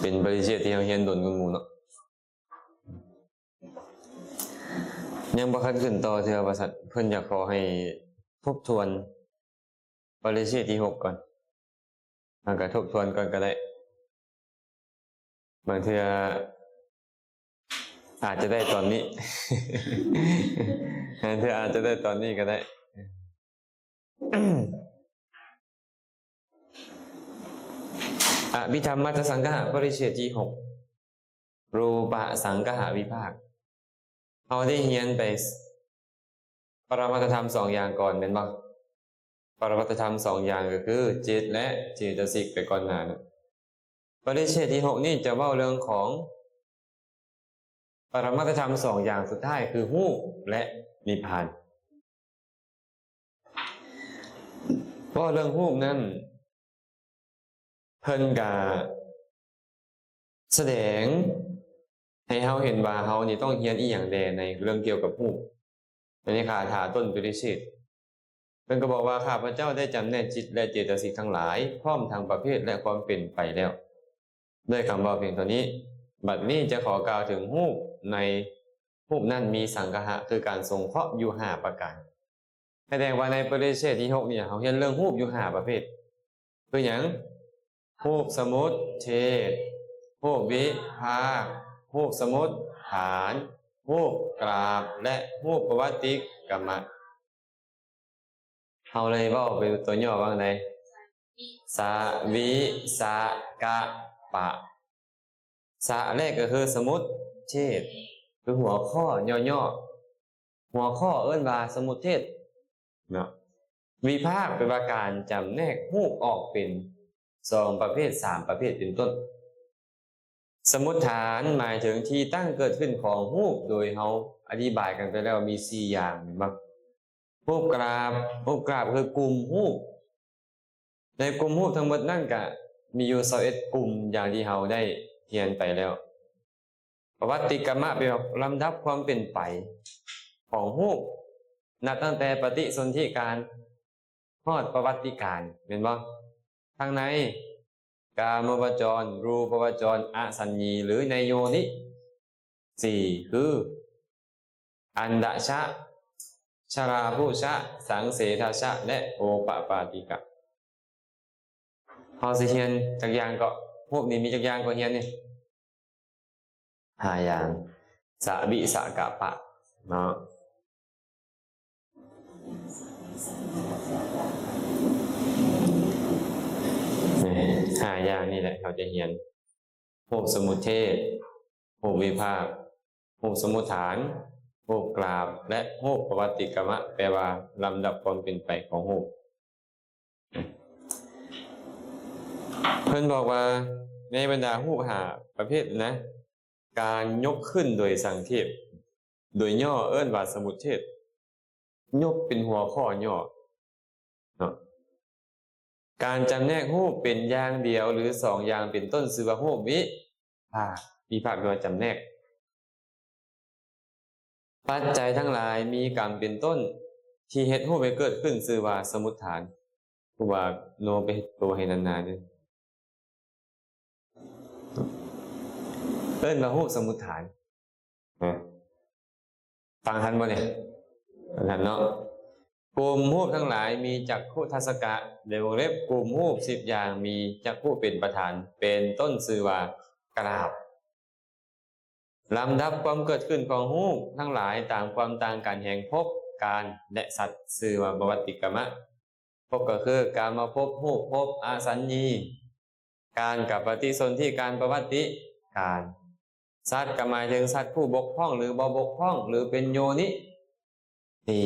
เป็นปริเชตที่เราเรียนโดนกันหมู่เนาะยังบ่คันขึ้นต่อเทื่อว่าซั่นเพิ่นอยากขอให้ทบทวนปริเชตที่6ก่อนก็ทบทวนก่อนก็ได้บางเทื่ออาจจะได้ตอนนี้ บางเทื่ออาจจะได้ตอนนี้ก็ได้ อภิธรรมมัตตสังคหปริเชตที่6รูปสังคหวิภาคเอาได้เรียนไปปรมัตถธรรม2อย่างก่อนเป็นบ่ปรมัตถธรรม2อย่างก็คือจิตและเจตสิกไปก่อนหน้านะปริเชตที่6นี่จะเว้าเรื่องของปรมัตถธรรม2อย่างสุดท้ายคือรูปและนิพพานเพราะเรื่องรูปนั้นเพิ่นก็แสดงให้เฮาเห็นว่าเฮานี่ต้องเรียนอีหยังแดในเรื่องเกี่ยวกับรูปในคาถาต้นปริเชตเพิ่นก็บอกว่าข้าพเจ้าได้จำแนกจิตและเจตสิกทั้งหลายพร้อมทางประเภทและความเป็นไปแล้วด้วยคำเว้าเพียงเท่านี้บัดนี้จะขอกล่าวถึงรูปในรูปนั้นมีสังคหะคือการสงเคราะห์อยู่5ประการแสดงว่าในปริเชตที่6เนี่ยเฮาเรียนเรื่องรูปอยู่5ประเภทคือหยังรูปสมมุติเฉทรูปวิภาครูปสมมุติฐานรูปกราบและรูปปวัตติกรรมะเอาเลยเว้าไปตัวย่อว่าไงสะวิสะกะปะสะแรกก็คือสมมุติเฉทคือหัวข้อย่อๆหัวข้อเอิ้นว่าสมุทเทศเนาะวิภาคเป็นว่าการจำแนกรูปออกเป็น2ประเภท3ประเภทเป็นต้นสมมุติฐานหมายถึงที่ตั้งเกิดขึ้นของรูปโดยเฮาอธิบายกันไปแล้วมี4อย่างมั้งรูปกราบคือกลุ่มรูปในกลุ่มรูปทั้งหมดนั่นก็มีอยู่21กลุ่มอย่างที่เฮาได้เรียนไปแล้วประวัติกรรมะเป็นลำดับความเป็นไปของรูปนับตั้งแต่ปฏิสนธิการฮอดประวัติการเห็นบ่ทางในกามวจรรูปวจรอสัญญีหรือในโยนิ4คืออันดชะชราภูชะสังเสทชะและโอปปาติกะเฮาสิเรียนจักอย่างก็พวกนี้มีจักอย่างก็เรียนนี่5อย่างสะวิสะกะปะเนาะ5อย่างนี่แหละเขาจะเรียนรูปสมุทเทศรูปวิภาครูปสมุทฐานรูปกราบและรูปปวัตติกรรมะแปลว่าลำดับความเป็นไปของรูปเพิ่นบอกว่าในบรรดารูป5ประเภทนะการยกขึ้นโดยสังเทปโดยย่อเอิ้นว่าสมุทเทศยกเป็นหัวข้อย่อเนาะการจำแนกรูปเป็นอย่างเดียวหรือ2อย่างเป็นต้นชื่อว่ารูปวิภาควิภาคแปลว่าจำแนกปัจจัยทั้งหลายมีกรรมเป็นต้นที่เฮ็ดรูปให้เกิดขึ้นชื่อว่าสมุฏฐานผู้ว่าโนไปเฮ็ดตัวให้นานๆนี่เอิ้นว่ารูปสมุฏฐานฟังทันบ่เนี่ยทันเนาะกลุ่มรูปทั้งหลายมีจักขุทัศกะในวงเล็บกลุ่มรูป10อย่างมีจักขุเป็นประธานเป็นต้นชื่อว่ากราบลำดับความเกิดขึ้นของรูปทั้งหลายตามความต่างกันแห่งภพการและสัตว์ชื่อว่าประวัติกรรมะภพก็คือการมาภพรูปภพอสัญญีการกับปฏิสนธิการประวัติการสัตว์ก็หมายถึงสัตว์ผู้บกพร่องหรือบ่บกพร่องหรือเป็นโยนินี่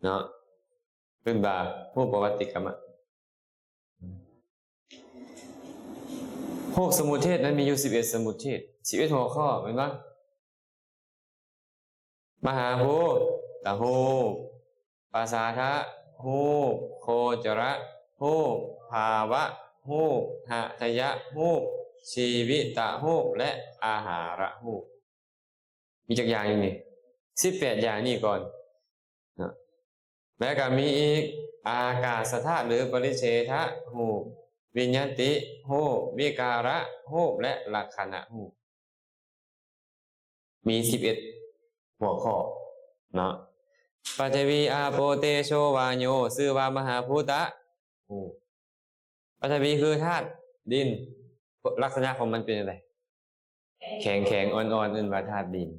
เนาะขึ้นบาผู้ประวัติกรรมะพวกสมุทเทศนั้นมีอยู่11สมุทเทศ11หัวข้อเห็นปะมหาภูตหูปาสาทะหูโคจระหูภาวะหูหทยะหูชีวิตะหูและอาหาระหูมีจักอย่างอย่างนี้18อย่างนี้ก่อนแล้วก็มีอีกอากาศธาตุหรือปริเฉทะหู วิญญาติรูปวิการะรูปและลักษณะรูปมี11หัวข้อเนาะปฐวีอาโปเตโชวาโยชื่อว่ามหาภูตะปฐวีคือธาตุดินลักษณะของมันเป็นอะไรแข็งแข็งอ่อนๆอื่นว่าธาตุดิน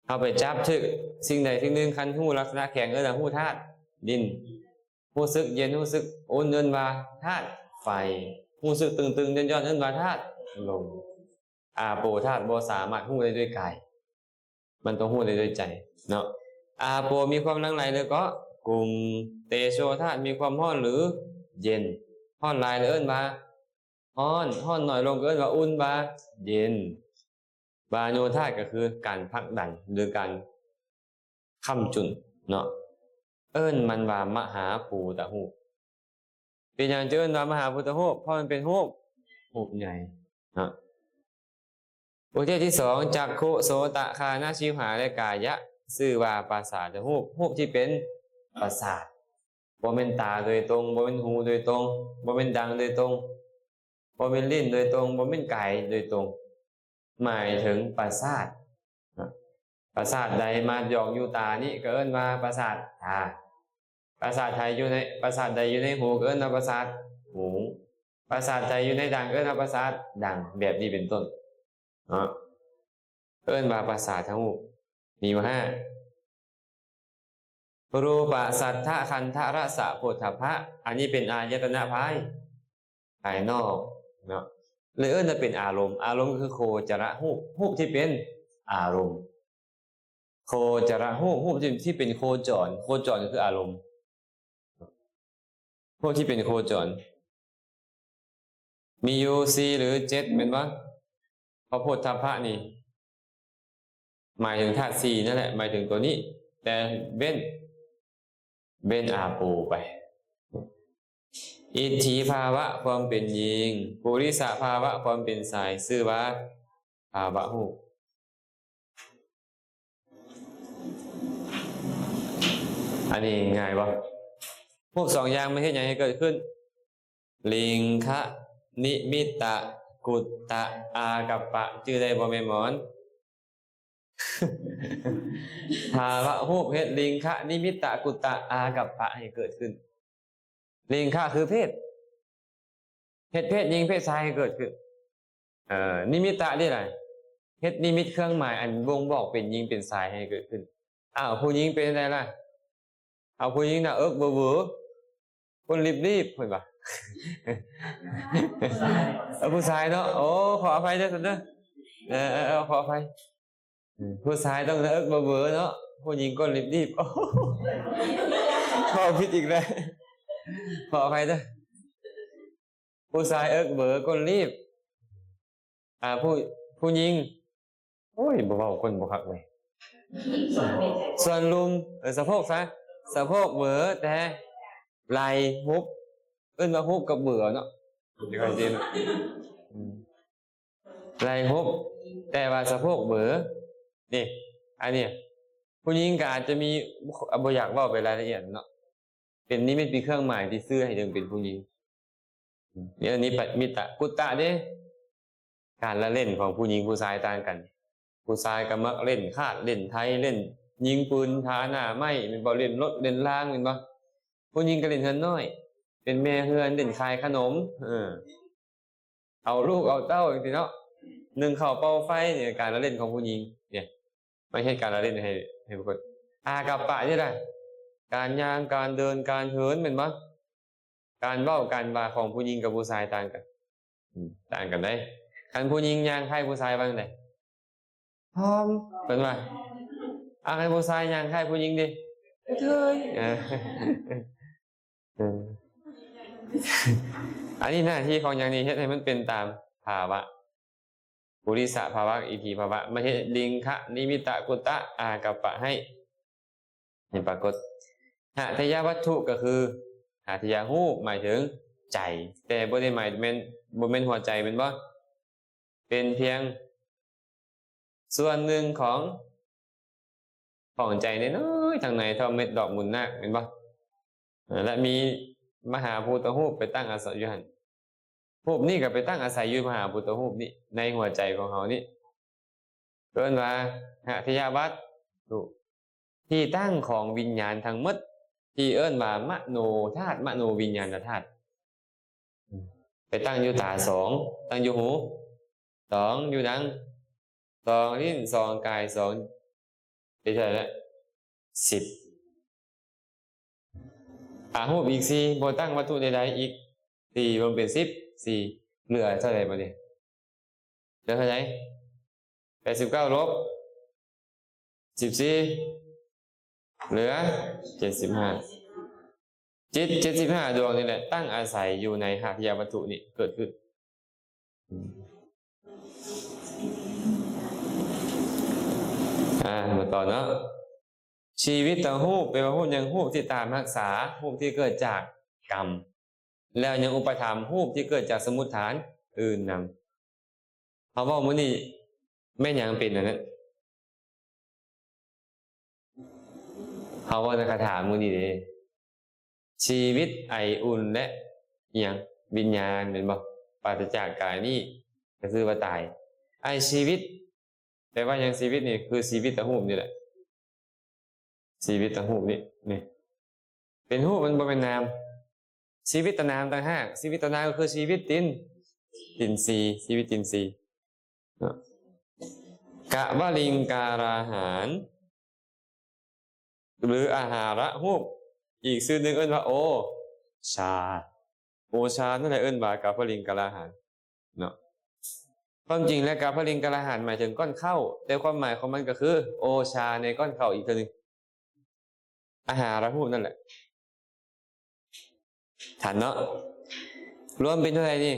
เอาไปจับทึกสิ่งใดสิ่งหนึ่งคันหู้ลักษณะแข็งหู้ธาตุดินหู้สึกเย็นหู้สึกอุ่นว่าธาตุไฟหู้สึกตึงๆย่อนว่าธาตุลมอาโปธาตุบ่สามารถหู้ได้ด้วยกายมันต้องหู้ได้ด้วยใจเนาะอาโปมีความลังไหลเลยก็กลุ่มเตโชธาตุมีความร้อนหรือเย็นร้อนหลายเลยว่าร้อนหน่อยลงก็ว่าอุ่นว่าเย็นบาโยธาตุก็คือการผลักดันหรือการค้ำจุนเนาะมันว่ามหาภูตะหูปเป็นอย่างจะว่ามหาภูตะหูปเพราะมันเป็นหูปใหญ่เนาะประเภทที่สองจักขุโสตคานะชิวหาและกายะชื่อว่าประสาทหูปที่เป็นประสาทบ่เป็นตาโดยตรงบ่เป็นหูโดยตรงบ่เป็นดังโดยตรงบ่เป็นลิ้นโดยตรงบ่เป็นกายโดยตรงหมายถึงประสาทประสาทใดมาหยอกอยู่ตานี่ก็ว่าประสาทตาประสาทใดอยู่ในประสาทใดอยู่ในหูก็ว่าประสาทหูประสาทใดอยู่ในดังก็ว่าประสาทดังแบบนี้เป็นต้นว่าประสาททั้งหมดมีมา5รูปสัทธะคันธรสะโผฏฐัพพะอันนี้เป็นอายตนะภายนอกเนาะเลยจะเป็นอารมณ์คือโคจรหูปที่เป็นอารมณ์โคจรหูปที่เป็นโคจรก็คืออารมณ์หูปที่เป็นโคจรมีอยู่4หรือ7เป็นว่าพระโพธพะนี่หมายถึงธาตุ4นั่นแหละหมายถึงตัวนี้แต่เบ้นอาโปไปอิทธิภาวะความเป็นหญิงปุริสภาวะความเป็นชายชื่อว่าภาวะหูอันนี้ง่ายป่ะพวก2อย่างไม่ใช่อย่างให้เกิดขึ้นลิงคะนิมิตะกุตตะอากัปปะชื่อใดบ่แม่นหมอนภาวะหูเฮ็ดลิงคะนิมิตะกุตตะอากัปปะให้เกิดขึ้นลิงคะคือเพศหญิงเพศชายให้เกิดขึ้นนิมิตะนี่อะไรเฮ็ดนิมิตเครื่องหมายอันบ่งบอกเป็นหญิงเป็นชายให้เกิดขึ้นผู้หญิงเป็นอะไรล่ะเอาผู้หญิงน่ะเบอคนรีบเพิ่นว่าผู้ชายเนาะโอ้ขออภัยเด้อท่านเด้อขออภัยผู้ชายต้องเบอเนาะผู้หญิงก็รีบขอผิดอีกแล้วขออภัยเด้อผู้ชายเบอคนรีบผู้หญิงโอ้ยบ่เว้าคนบ่คักเว้ยส่วนลุงสะโพกซะสะโพกเบอแต่ไหล่หุบว่าหุบกับเบื่อเนาะเดี๋ยวก่อนสิไหล่หุบแต่ว่าสะโพกเบอนี่อันนี้ผู้หญิงก็อาจจะมีบ่อยากเว้าไปรายละเอียดเนาะเป็นนิมิตเป็นเครื่องหมายที่ซื้อให้ถึงเป็นผู้หญิงนี่อันนี้มิตะกุตตะเด้การละเล่นของผู้หญิงผู้ชายต่างกันผู้ชายก็มักเล่นคาดเล่นไทยเล่นยิงปืนท้าหน้าไม้เป็นบ่เล่นรถเล่นล่างเป็นบ่ผู้หญิงก็เล่นเฮือนน้อยเป็นแม่เฮือนเล่นขายขนมเอาลูกเอาเต้าจังซี่เนาะนึ่งข้าวเป่าไฟเนี่ยการละเล่นของผู้หญิงเนี่ยไม่ใช่การละเล่นให้บุคคลอากัปปะนี่แหละการย่างการเดินการเหินเป็นบ่การเว้าการว่าของผู้หญิงกับผู้ชายต่างกันได้คันผู้หญิงย่างคล้ายผู้ชายว่าจังได๋พร้อมเป็นว่าให้ผู้ชายย่างคล้ายผู้หญิงดิเฮ้ยอันนี้หน้าที่ของอย่างนี้เฮ็ดให้มันเป็นตามภาวะปุริสภาวะอิทธิภาวะไม่ใช่ลิงคะนิมิตะกุตตะอากัปปะให้ปรากฏหะทยวัตถุก็คือหะทยหูหมายถึงใจแต่บ่ได้หมายเป็นบ่แม่นหัวใจเป็นบ่เป็นเพียงส่วนหนึ่งของใจน้อยๆทางในเท่าเม็ดดอกมุนนาคเห็นบ่และมี มหาพุทธรูปไปตั้งอาศัยอยู่หันรูปนี่ก็ไปตั้งอาศัยอยู่มหาพุทธรูปนี่ในหัวใจของเขานี่เกินว่าหะทยาวัตถุที่ตั้งของวิญญาณทั้งหมดที่เอิ้นว่ามโนธาตุมโนวิญญาณธาตุไปตั้งอยู่ตาสองตั้งอยู่หูสองอยู่ดังสองลิ้นสองกายสองไปเท่าไหร่ละ10รูปอีก4บ่ตั้งวัตถุใดๆอีก4รวมเป็น4เหลือเท่าไหร่บ่เนี่ยเหลือเท่าไหร่89ลบ14เหลือ75จิต75ดวงนี่แหละตั้งอาศัยอยู่ในหาทยวัตถุนี่เกิดขึ้นมาต่อเนาะชีวิตต่างรูปเป็นรูปยังรูปที่ตามรักษารูปที่เกิดจากกรรมแล้วยังอุปธรรมภ์รูปที่เกิดจากสมุฏฐานอื่นนำเขาบอกมื้อนี้แม่นหยังเป็นอันนั้นเขาว่าในคาถามื้อนี้เด้ชีวิตไออุ่นและอิหยังวิญญาณเป็นบ่ปราศจากกายนี่ก็คือว่าตายไอชีวิตแต่ว่ายังชีวิตนี่คือชีวิตตะหูปนี่แหละชีวิตตะหูปนี่เป็นหูปมันบ่เป็นนามชีวิตตนามต่างหากชีวิตตนามก็คือชีวิตตินรีชีวิตตินรีกะวะลิงการาหารหรืออาหาระหูปอีกชื่อหนึ่งเอิ้นว่าโอชานั่นแหละเอิ้นว่ากะวะลิงการาหารเนาะความจริงแล้วกะวะลิงการาหารหมายถึงก้อนข้าวแต่ความหมายของมันก็คือโอชาในก้อนข้าวอีกตัวนึงอาหาระหูปนั่นแหละฐานเนาะรวมเป็นเท่าไหร่นี่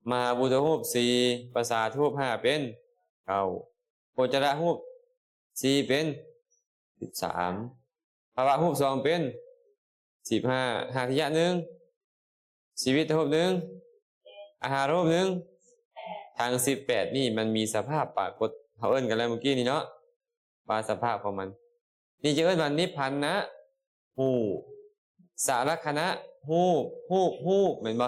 มหาพุทธรูป4ประสาทรูป5เป็น9โคจรรูป4เป็น13ภาวะรูป2เป็น15หาทยะ1ชีวิตรูป1อาหารรูป1ทาง18นี่มันมีสภาพปรากฏเขาเอิ้นกันแล้วเมื่อกี้นี่เนาะว่าสภาพของมันนี่จะเอิ้นว่านิพพานนะหูสารคณะหูเหมือนบ่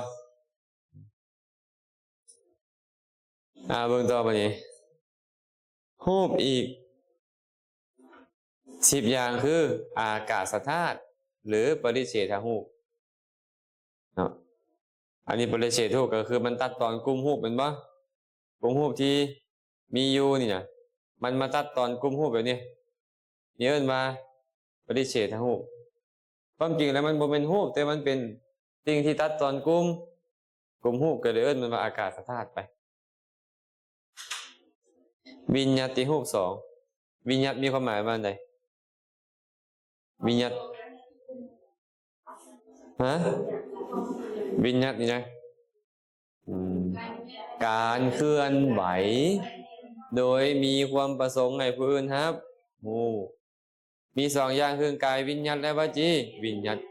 เบิ่งต่อไปนี่หูอีก10อย่างคืออากาศธาตุหรือปริเฉทหูเนาะอันนี้ปริเฉทหูก็คือมันตัดตอนกลุ่มหูเป็นบ่กลุ่มหูที่มีอยู่นี่นะมันมาตัดตอนกลุ่มหูแบบนี้นี่เอิ้นว่าปริเฉทหูความจริงแล้วมันบ่เป็นหูแต่มันเป็นสิ่งที่ตัดตอนกลุ่มหูก็เลยเอิ้นมันว่าอากาศธาตุไปวิญญัติหู2วิญญัติมีความหมายว่าไดวิญญัติวิญญัตินี่นะการเคลื่อนไหวโดยมีความประสงค์ให้ผู้อื่นครับมี2อย่างคือกายวิญญัติและวจีวิญญัติ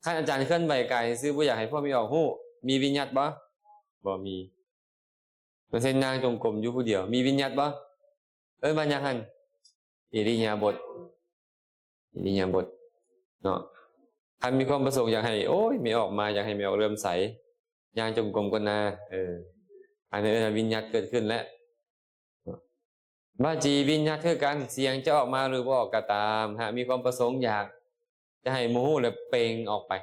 ท่านอาจารย์เคลื่อนไหวกายซื้อบ่อยากให้พ่อมีออกฮู้มีวิญญัติบ่มีมันเส้นนางจงกรมอยู่ผู้เดียวมีวิญญัติบ่มันยังหั่นอิริยาบถเนาะท่านมีความประสงค์อยากให้ไม่ออกมาอยากให้ไม่ออกเริ่มใสยางจงกรมก็นาอันนี้วิญญัติเกิดขึ้นแล้ววจีวิญญัติคือกันเสียงจะออกมาหรือบ่ออกก็ตามหากมีความประสงค์อยากจะให้โมโหแล้วเปล่งออกไป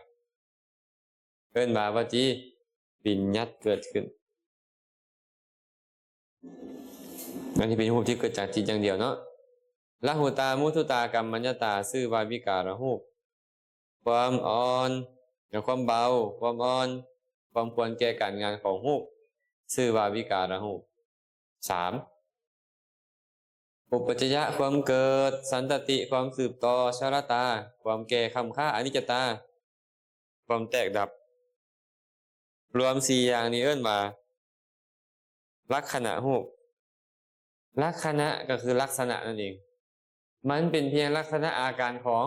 เอิ้นว่าวจีวิญญัติเกิดขึ้นอันนี้เป็นรูปที่เกิดจากจิตอย่างเดียวเนาะละหูตามุทุตากรรมัญญตาชื่อว่าวิการหูปความอ่อนกับความเบาความอ่อนความควรแก่การงานของหูปชื่อว่าวิการหูป3อุปจยะความเกิดสันตติความสืบต่อชรตาความแก่คำค่าอนิจจตาความแตกดับรวม4อย่างนี้เอิ้นว่าลักขณะหูปลักขณะก็คือลักษณะนั่นเองมันเป็นเพียงลักษณะอาการของ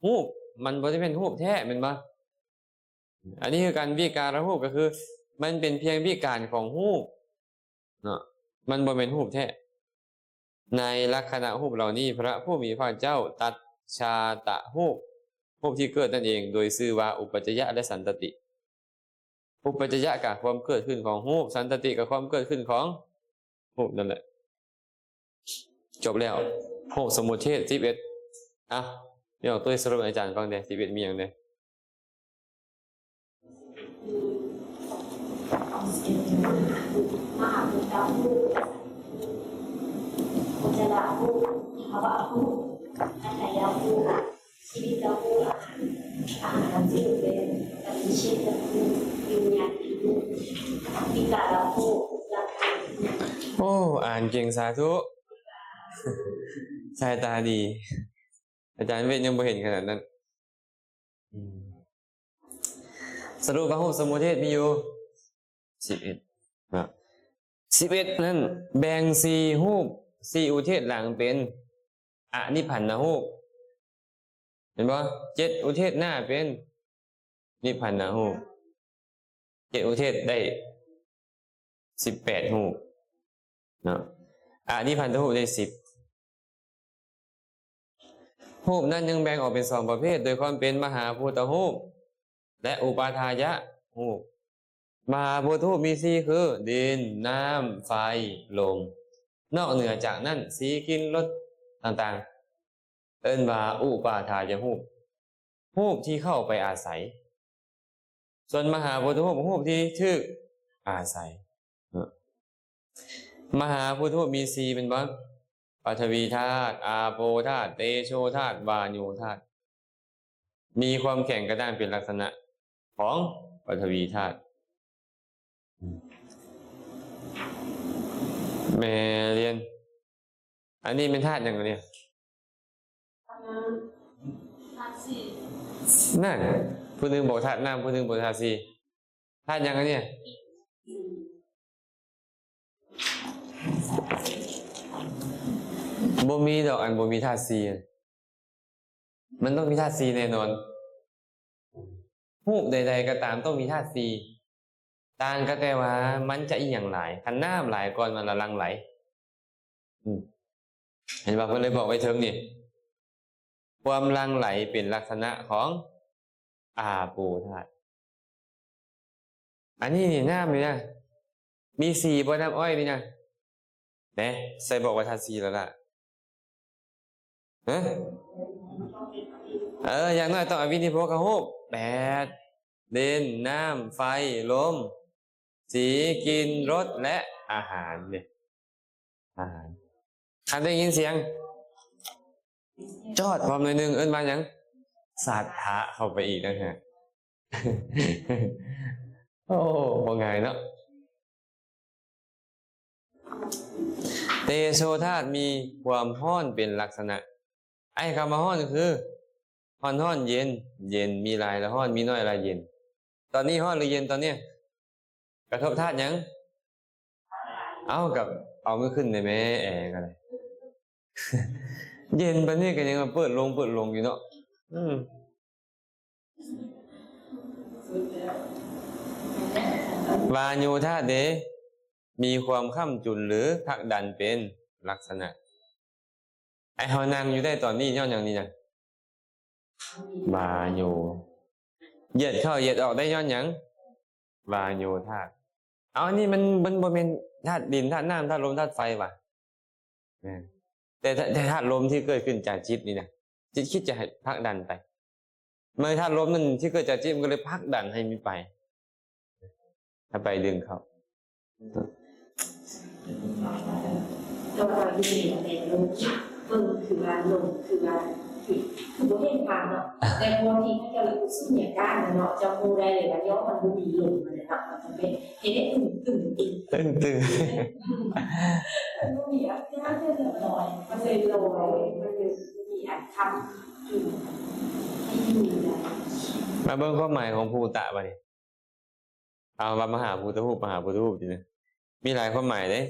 หูปมันบ่ได้เป็นหูปแท้แม่นบ่อันนี้คือการวิการหูปก็คือมันเป็นเพียงวิการของหูปเนาะมันบ่เป็นหูปแท้ในลักษณะหูปเหล่านี้พระผู้มีพระเจ้าตัดชาตะหูป รูปที่เกิดนั่นเองโดยชื่อว่าอุปัจจยะและสันตติอุปัจจยะกับความเกิดขึ้นของรูปสันตติกับความเกิดขึ้นของรูปนั่นแหละจบแล้วรูปสมุทเทศ11อ่ะเดี๋ยวตัวสรุปอาจารย์ฟังเด้11มีอย่างเด้มหาภูตาภูอุจจาระภูภาวะภูอัตถยาภูชีวิตภูอาหารที่เป็นปฏิชีพภูวิญญาณภูวิการภูลักษณะ โอ้อ่านเก่งสาธุสายตาดี อาจารย์เวทยังไม่เห็นขนาดนั้นสรุปว่ารูปสมุทเทศมีอยู่11นะ11นั้นแบ่ง4รูป4อุเทศหลังเป็นอนิพันธรูปเห็นบ่7อุเทศหน้าเป็นนิพันธรูป7อุเทศได้18รูปเนาะอนิพันธรูปได้10รูปนั้นยังแบ่งออกเป็น2ประเภทโดยความเป็นมหาภูตรูปและอุปาทายะรูปมหาภูตรูปมี4คือดินน้ำไฟลมนอกเหนือจากนั้นสีกลิ่นรสต่างๆเอิ้นว่าอุปาทายะรูปรูปที่เข้าไปอาศัยส่วนมหาภูตรูปรูปที่ชื่ออาศัยมหาภูตรูปมี4เป็นบ่ปฐวีธาตุอาโปธาตุเตโชธาตุวายุธาตุมีความแข็งกระด้างเป็นลักษณะของปฐวีธาตุแม่เรียนอันนี้เป็นธาตุอย่างไรเนี่ยนั่นผู้หนึ่งบอกธาตุน้ำผู้หนึ่งบอกธาตุสีธาตุอย่างไรเนี่ยบ่มีดอกอันบ่มีธาตุสีมันต้องมีธาตุสีแน่นอนรูปใดๆก็ตามต้องมีธาตุสีต่างก็แต่ว่ามันจะอีหยังหลายคันน้ำหลายก่อนมันละลังไหลเห็นป่ะเพิ่นเลยบอกไว้เทิงนี่ความลังไหลเป็นลักษณะของอาโปธาตุอันนี้นี่น้ำเลยนะมีสีบ่น้ำอ้อยนี่นะแหน่ใส่บอกว่าธาตุสีแล้วล่ะอย่างน้อยต้องอวินิโพคหูป8ดินน้ำไฟลมสีกลิ่นรสและอาหารเนี่ยอาหารท่านได้ยินเสียงจอดพร้อมหน่อยหนึ่งเอิ้นมาอย่างสัทธะเข้าไปอีกนะฮะ โอ้ว่าไงเนาะเตโชธาตุมีความร้อนเป็นลักษณะไอ้คำว่าร้อนคือร้อนเย็นเย็นมีหลายละร้อนมีน้อยละเย็นตอนนี้ร้อนหรือเย็นตอนเนี้ยกระทบธาตุยังเอากับเอาไม่ขึ้นในแม่แอร์กันเลย เย็นปะเนี่ยกันยังมาเปิดลงอยู่เนาะวายุธาตุเดมีความค้ำจุนหรือผลักดันเป็นลักษณะไอเฮานั่งอยู่ได้ตอนนี้ย้อนอย่างนี้นะวายุเหยียดเข้าเหยียดออกได้ย้อนอย่างวายุธาตุเอาอันนี้มันบ่เป็นธาตุดินธาตุน้ำธาตุลมธาตุไฟว่ะแต่ธาตุลมที่เกิดขึ้นจากจิตนี่นะจิตคิดจะให้ผลักดันไปเมื่อธาตุลมนั่นที่เกิดจากจิตมันก็เลยผลักดันให้มีไปถ้าไปดึงเขาตัวเราอยู่ในลมคือว่าลมคือว่าคือบ่เห็นทางเนาะแต่บางทีถ้าเราสู้อย่างก้านเนาะจะมูได้เลยว่าย่อมันบ่มีลมมันเนาะมันเป็นเฮ็ดให้ตึงมันบ่มีอ่ะแค่เดี๋ยวลอยมันเลยลอยมันเลยมีอันทำอยู่ให้อยู่ได้มาเบิ่งความหมายของภูตะบัดนี้เอาว่ามหาภูตรูปจริงนะมีหลายความหมายเด้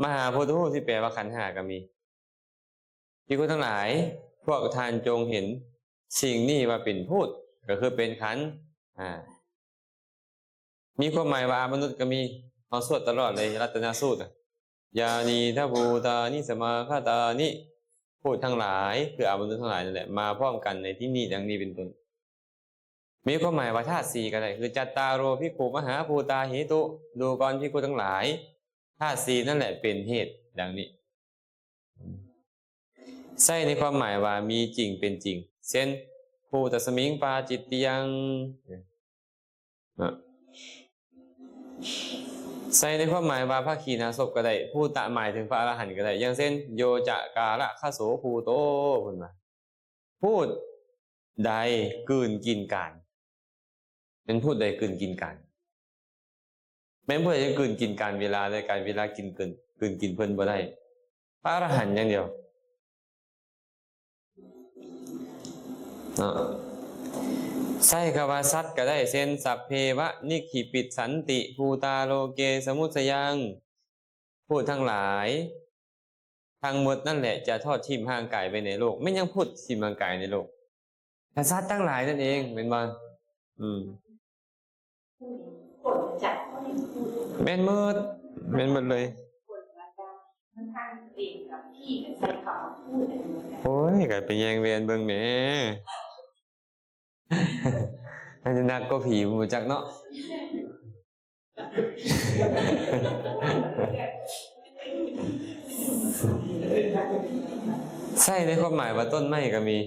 มหาภูตรูปที่แปลว่าขันธ์5ก็มีที่คุณทั้งหลายพวกท่านจงเห็นสิ่งนี้ว่าเป็นพูดก็คือเป็นขันธ์มีความหมายว่ามนุษย์ก็มีเอาสวดตลอดเลยรัตนสูตรยานีทัพภูตานิสมาคาตานิ พูดทั้งหลายคืออามนุษย์ทั้งหลายนั่นแหละมาพร้อมกันในที่นี้ดังนี้เป็นต้นมีความหมายว่าธาตุสี่ก็ได้คือจัตตารโรภิกขุมหาภูตาหิตุดูก่อนภิกขุทั้งหลายธาตุสี่นั่นแหละเป็นเหตุดังนี้ใช่ในความหมายว่ามีจริงเป็นจริงเช่นภูตสมิงปาจิตติยังใส่ในความหมายว่าพระขีณาสพก็ได้ภูตะหมายถึงพระอรหันต์ก็ได้อย่างเช่นโยจะกาละคโสภูโตคุณมาพูดใดกืนกินกันเป็นพูดใดกืนกินกันแม้พูดใดกืนกินกันเวลาในการเวลากินกืนกินเพิ่นบ่ได้พระอรหันต์อย่างเดียวใช่คำว่าสัตว์ก็ได้เช่นสัพเพวะนิขิปิสันติภูตาโลเกสมุสยังพูดทั้งหลายทั้งหมดนั่นแหละจะทอดทิ่มห่างไกลไปในโลกไม่ยังพูดทิ่มห่างไกลในโลกแต่สัตว์ทั้งหลายนั่นเองเป็นบ้างผลจากแม่นหมดเลยผลมาจากมันทางเองกับพี่กับใส่เขาพูดอะไรอย่างเงี้ยโอ้ยก็เป็นแยงเวียนเบิ่งแหมน่าจะนักก็ผีหมูจักเนาะใช่ในความหมายว่าต้นไม้ก็มี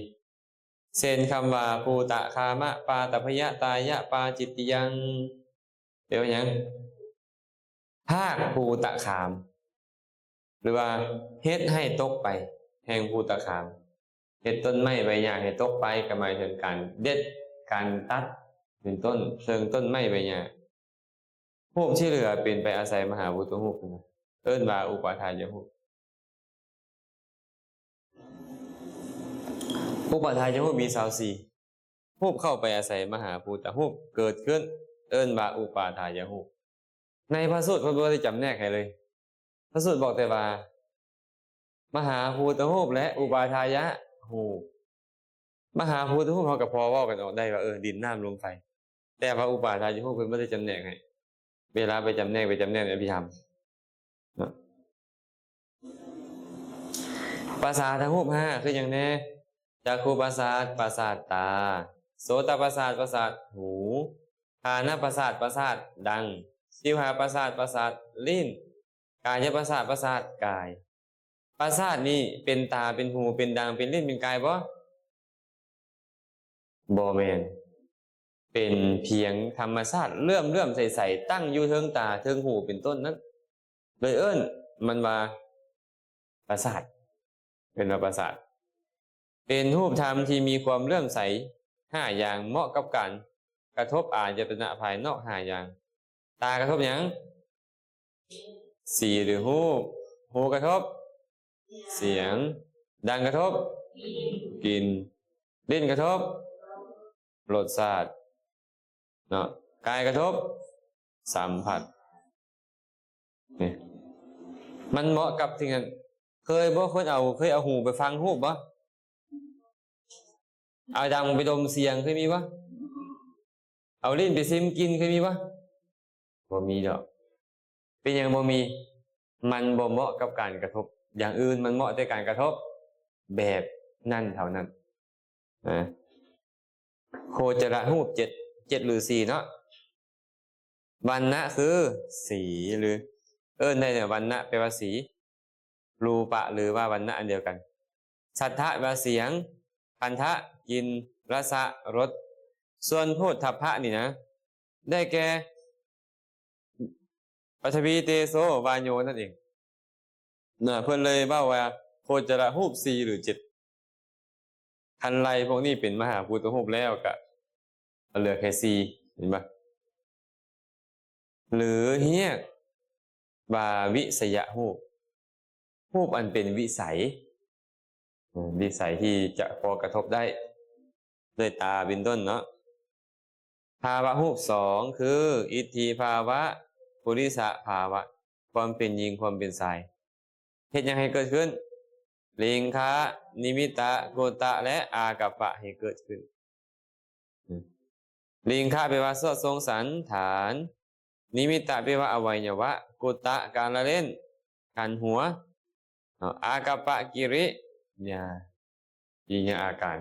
เช่นคำว่าภูตะคามะปาตพยะตายะปาจิตติยังเดี๋ยวยังภาคภูตะคามหรือว่าเฮ็ดให้ตกไปแห่งภูตะคามเฮ็ดต้นไม้ใบหญ้าให้ตกไปก็หมายถึงการเด็ดการตัดเป็นต้นเชิงต้นไม้ใบหญ้ารูปที่เหลือเป็นไปอาศัยมหาพุทธรูปนะเอิ้นว่าอุปาทายรูปอุปาทายรูปมี24รูปเข้าไปอาศัยมหาพุทธรูปเกิดขึ้นเอิ้นว่าอุปาทายรูปในพระสูตรพระบ่ได้จำแนกให้เลยพระสูตรบอกแต่ว่ามหาภูตรูปและอุปาทายะรูปมหาภูตรูปเขาก็พอเว้ากันออกได้ว่าดินน้ำลมไฟแต่ว่าอุปาทายรูปเพิ่นบ่ได้จำแนกให้เวลาไปจำแนกในอภิธรรมประสาททั้งรูป5คือหยังแน่จักขุประสาทตาโสตประสาทหูฆานประสาทดังชิวหาประสาทลิ้นกายประสาทกายประสาทนี่เป็นตาเป็นหูเป็นดังเป็นลิ้นเป็นกายบ่แม่นเป็นเพียงธรรมชาติเลื่อมใสๆตั้งอยู่เทิงตาเทิงหูเป็นต้นนั้นเลยเอิ้นมันว่าประสาทเป็นว่าประสาทเป็นรูปธรรมที่มีความเลื่อมใส5อย่างเหมาะกับการกระทบอายตนะภายนอก5อย่างตากระทบหยังสีหรือหูกระทบเสียงดังกระทบกลิ่นลิ้นกระทบรสชาติเนาะกายกระทบสัมผัสนี่มันเหมาะกับที่งั้นเคยเอาหูไปฟังรูปบ่เอาดังไปดมเสียงเคยมีบ่เอาลิ้นไปซิมกินเคยมีบ่บ่มีดอกเป็นอย่างบ่มีมันบ่เหมาะกับการกระทบอย่างอื่นมันเหมาะแต่การกระทบแบบนั่นเท่านั้นโคจรรูป7หรือ4เนาะวรรณะคือสีหรือได้เนี่ยวรรณะแปลว่าสีรูปะหรือว่าวรรณะอันเดียวกันสัทธะแปลว่าเสียงคันทะกินรสะรสส่วนโพธฐัพพะนี่นะได้แก่ปฐวีเตโสวาโยนั่นเองเพิ่นเลยว่าโคจรรูป4หรือ7คันไลพวกนี้เป็นมหาภูตรูปแล้วก็เหลือแค่4เห็นป่ะหรือเรียกว่าวิสยรูปอันเป็นวิสัยที่จะพอกระทบได้ด้วยตาเป็นต้นเนาะภาวะรูป2คืออิทธิภาวะปุริสภาวะความเป็นหญิงความเป็นชายเฮ็ดหยังให้เกิดขึ้นลิงคะนิมิตะโกตะและอากัปปะให้เกิดขึ้นลิงคะแปลว่าสวดทรงสันฐานนิมิตะแปลว่าอวัยวะโกตะการละเล่นการหัวอากัปปะกิริ ญายิงอาการ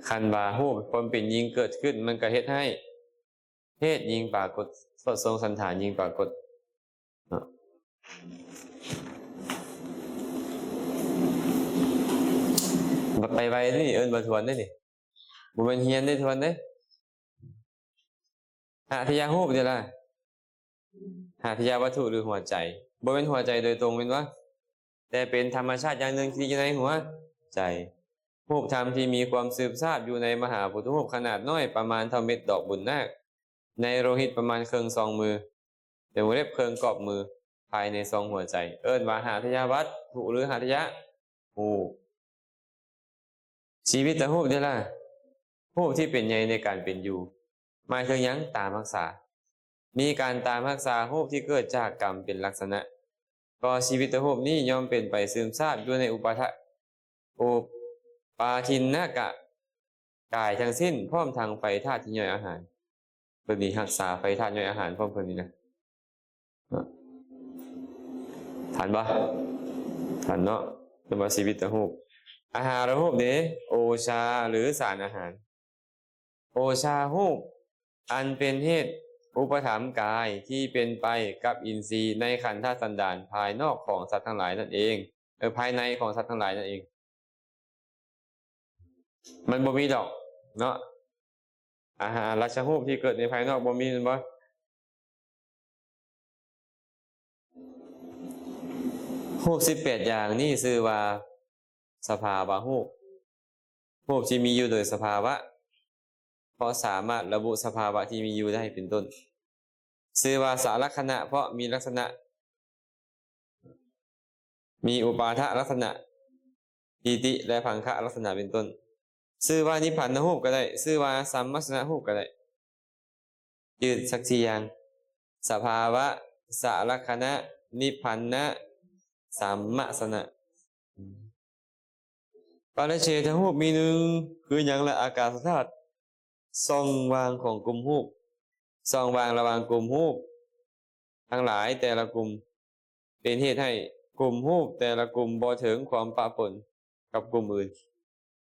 คันว่ารูปความเป็นยิงเกิดขึ้นมันก็เฮ็ดให้เพศยิงปรากฏสดทรงสันฐานยิงปรากฏไปไวนี่เอิ้นบ่ทวนได้นี่บ่แม่นเฮียนได้ทวนเด้หาทยารูปเด้ล่ะหาทยาวัตถุหรือหัวใจบ่เป็นหัวใจโดยตรงเป็นว่าแต่เป็นธรรมชาติอย่างหนึ่งที่อยู่ในหัวใจรูปธรรมที่มีความสืบทราบอยู่ในมหาพุทธรูปขนาดน้อยประมาณเท่าเม็ดดอกบุญนาคในโลหิตประมาณครึ่งซองมือเดี๋ยวเรียบเคิงกรอบมือภายในซองหัวใจเอิ้นว่าหาทยาวัตถุหรือหาทยารูปชีวิตรูปเด้ล่ะรูปที่เป็นใหญ่ในการเป็นอยู่หมายถึงหยังตามรักษามีการตามรักษารูปที่เกิดจากกรรมเป็นลักษณะก็ชีวิตรูปนี้ย่อมเป็นไปซึมซาบอยู่ในอุปาทินนกะกายทั้งสิ้นพร้อมทางไฟธาตุที่ย่อยอาหารเพิ่นนี่รักษาไฟธาตุย่อยอาหารพร้อมเพิ่นนี่นะทันบ่ทันเนาะเป็นว่าชีวิตรูปอาหารรูปนี้โอชาหรือสารอาหารโอชารูปอันเป็นเหตุอุปถัมภ์กายที่เป็นไปกับอินทรีย์ในขันธสันดานภายนอกของสัตว์ทั้งหลายนั่นเองภายในของสัตว์ทั้งหลายนั่นเองมันบ่มีดอกเนาะอาหารราชรูปที่เกิดในภายนอกบ่มีแม่นบ่รูป18อย่างนี่ชื่อว่าสภาวะรูปที่มีอยู่โดยสภาวะเพราะสามารถระบุสภาวะที่มีอยู่ได้เป็นต้นชื่อว่าสาลักษณะเพราะมีลักษณะมีอุปาทะลักษณะอิติและพังคะลักษณะเป็นต้นชื่อว่านิพพานรูปก็ได้ชื่อว่าสัมมัสสนะรูปก็ได้ยืดสักทีอย่างสภาวะสาลักษณะนิพพานนะสัมมัสสนะปาราเชตรูปมีหนึ่งคืออย่างละอากาศธาตุทรงวางของกลุ่มรูปทรงวางระหว่างกลุ่มรูปทั้งหลายแต่ละกลุ่มเป็นเหตุให้กลุ่มรูปแต่ละกลุ่มบ่ถึงความปะปนกับกลุ่มอื่น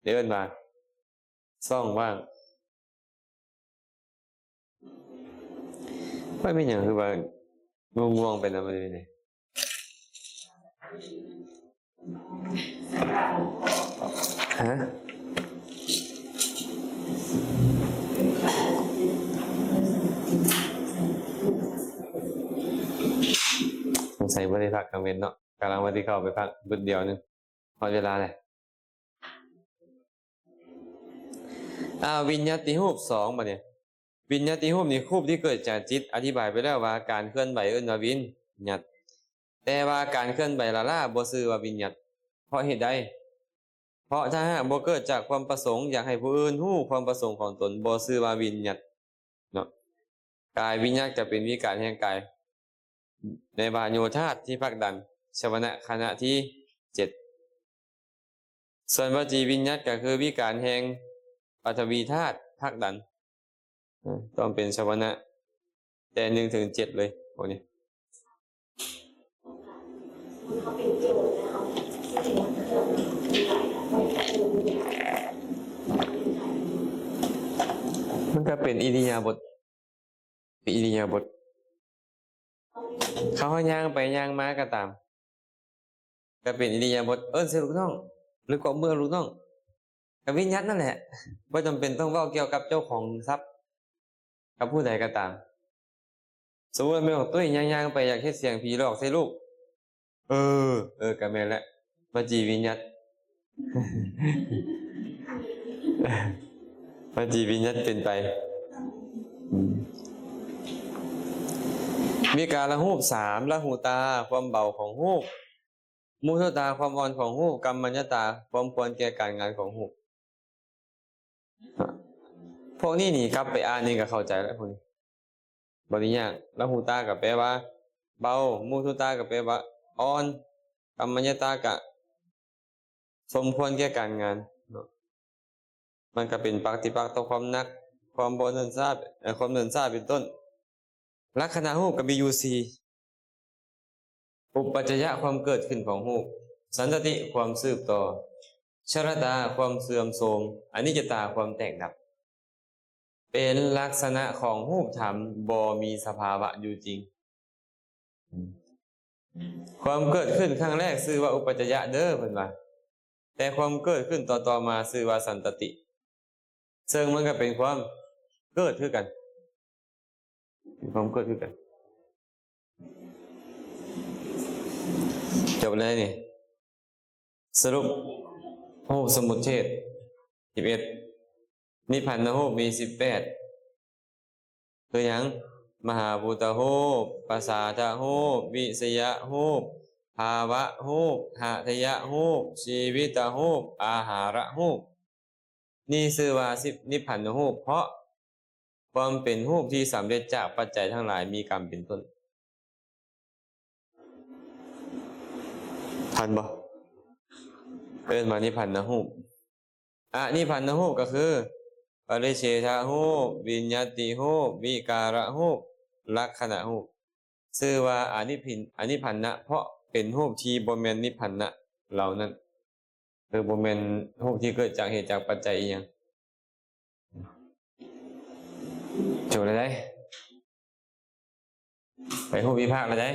เดินมาทรงว่างไม่เป็นอย่างคือว่างงๆไปนะมันเป็นไงฮะสงสัยไม่ได้พักกลางเว้นเนาะกำลังว่าที่เข้าไปพักบุดเดียวนึงพอเวลาเลยวิญญาติรูป2บัดเนี่ยวิญญาติรูปนี่รูปที่เกิดจากจิตอธิบายไปแล้วว่าการเคลื่อนไหวเอิ้นว่าวิญญาตแต่ว่าการเคลื่อนไหวละล่าบ่ชื่อว่าวิญญาตเพราะเหตุใดเพราะถ้าหากบ่เกิดจากความประสงค์อยากให้ผู้อื่นรู้ความประสงค์ของตนบ่ชื่อว่าวิญญาตเนาะกายวิญญาตจะเป็นวิการแห่งกายในบาโยธาตุที่ผลักดันชวนะขณะที่7ส่วนวจีวิญญาตก็คือวิการแห่งปฐวีธาตุผลักดันต้องเป็นชวนะแต่1 ถึง 7เลยพวกนี้มันก็เป็นอิริยาบถเขาย่างไปย่างมาก็ตามก็เป็นอิริยาบถเสียลูกน้องหรือก็เมื่อลูกน้องกับวิญญาณนั่นแหละไม่จำเป็นต้องเว้าเกี่ยวกับเจ้าของทรัพย์กับผู้ใดก็ตามสมมติแม่บอกตุ้ยย่างไปอยากเฮ็ดเสียงผีหลอกใส่ลูกก็แม่นแหละวจีวิญญาณวจีวิญญาณเป็นไปมีการละหูป3ละหูตาความเบาของหูปมุทุตาความอ่อนของหูปกัมมัญญตาความควรแก่การงานของหูปพวกนี้นี่ครับไปอ่านนี่ก็เข้าใจแล้วพวกนี้บ่ได้ยากละหูตาก็แปลว่าเบามุทุตาก็แปลว่าอ่อนกัมมัญญตาก็สมควรแก่การงานมันก็เป็นปฏิปักษ์ต่อความนักความบ่เนินทราบความเนินทราบเป็นต้นลักษณะรูปก็มีอยู่4อุปปัจจยะความเกิดขึ้นของรูป สันตติความสืบต่อชรตาความเสื่อมโทรมอนิจจตาความแตกดับเป็นลักษณะของรูปธรรมบ่มีสภาวะอยู่จริงความเกิดขึ้นครั้งแรกชื่อว่าอุปัจจยะเด้อเพิ่นว่าแต่ความเกิดขึ้นต่อมาชื่อว่าสันตติซึ่งมันก็เป็นความเกิดคือกันเป็นความเกิดคือกันจบเลยนี่สรุปรูปสมุทเทศ11นิพพานรูปมี18คือหยังมหาภูตรูปปัสสาทรูปวิสยรูปภาวะรูปหทยรูปชีวิตรูปอาหารรูปนี่ชื่อว่านิพพานรูปเพราะความเป็นรูปที่สำเร็จจากปัจจัยทั้งหลายมีกรรมเป็นต้นทันบ่เอิ้นมานิพพานรูปนิพพานรูปก็คือปริเฉทรูปวิญญาติรูปวิการรูปลักขณะรูปชื่อว่าอนิพันนะเพราะเป็นรูปที่บ่แม่นนิพพานะเหล่านั้นคือบ่แม่นรูปที่เกิดจากเหตุจากปัจจัยอีหยังจบแล้วได้ไปรูปวิภาคแล้วได้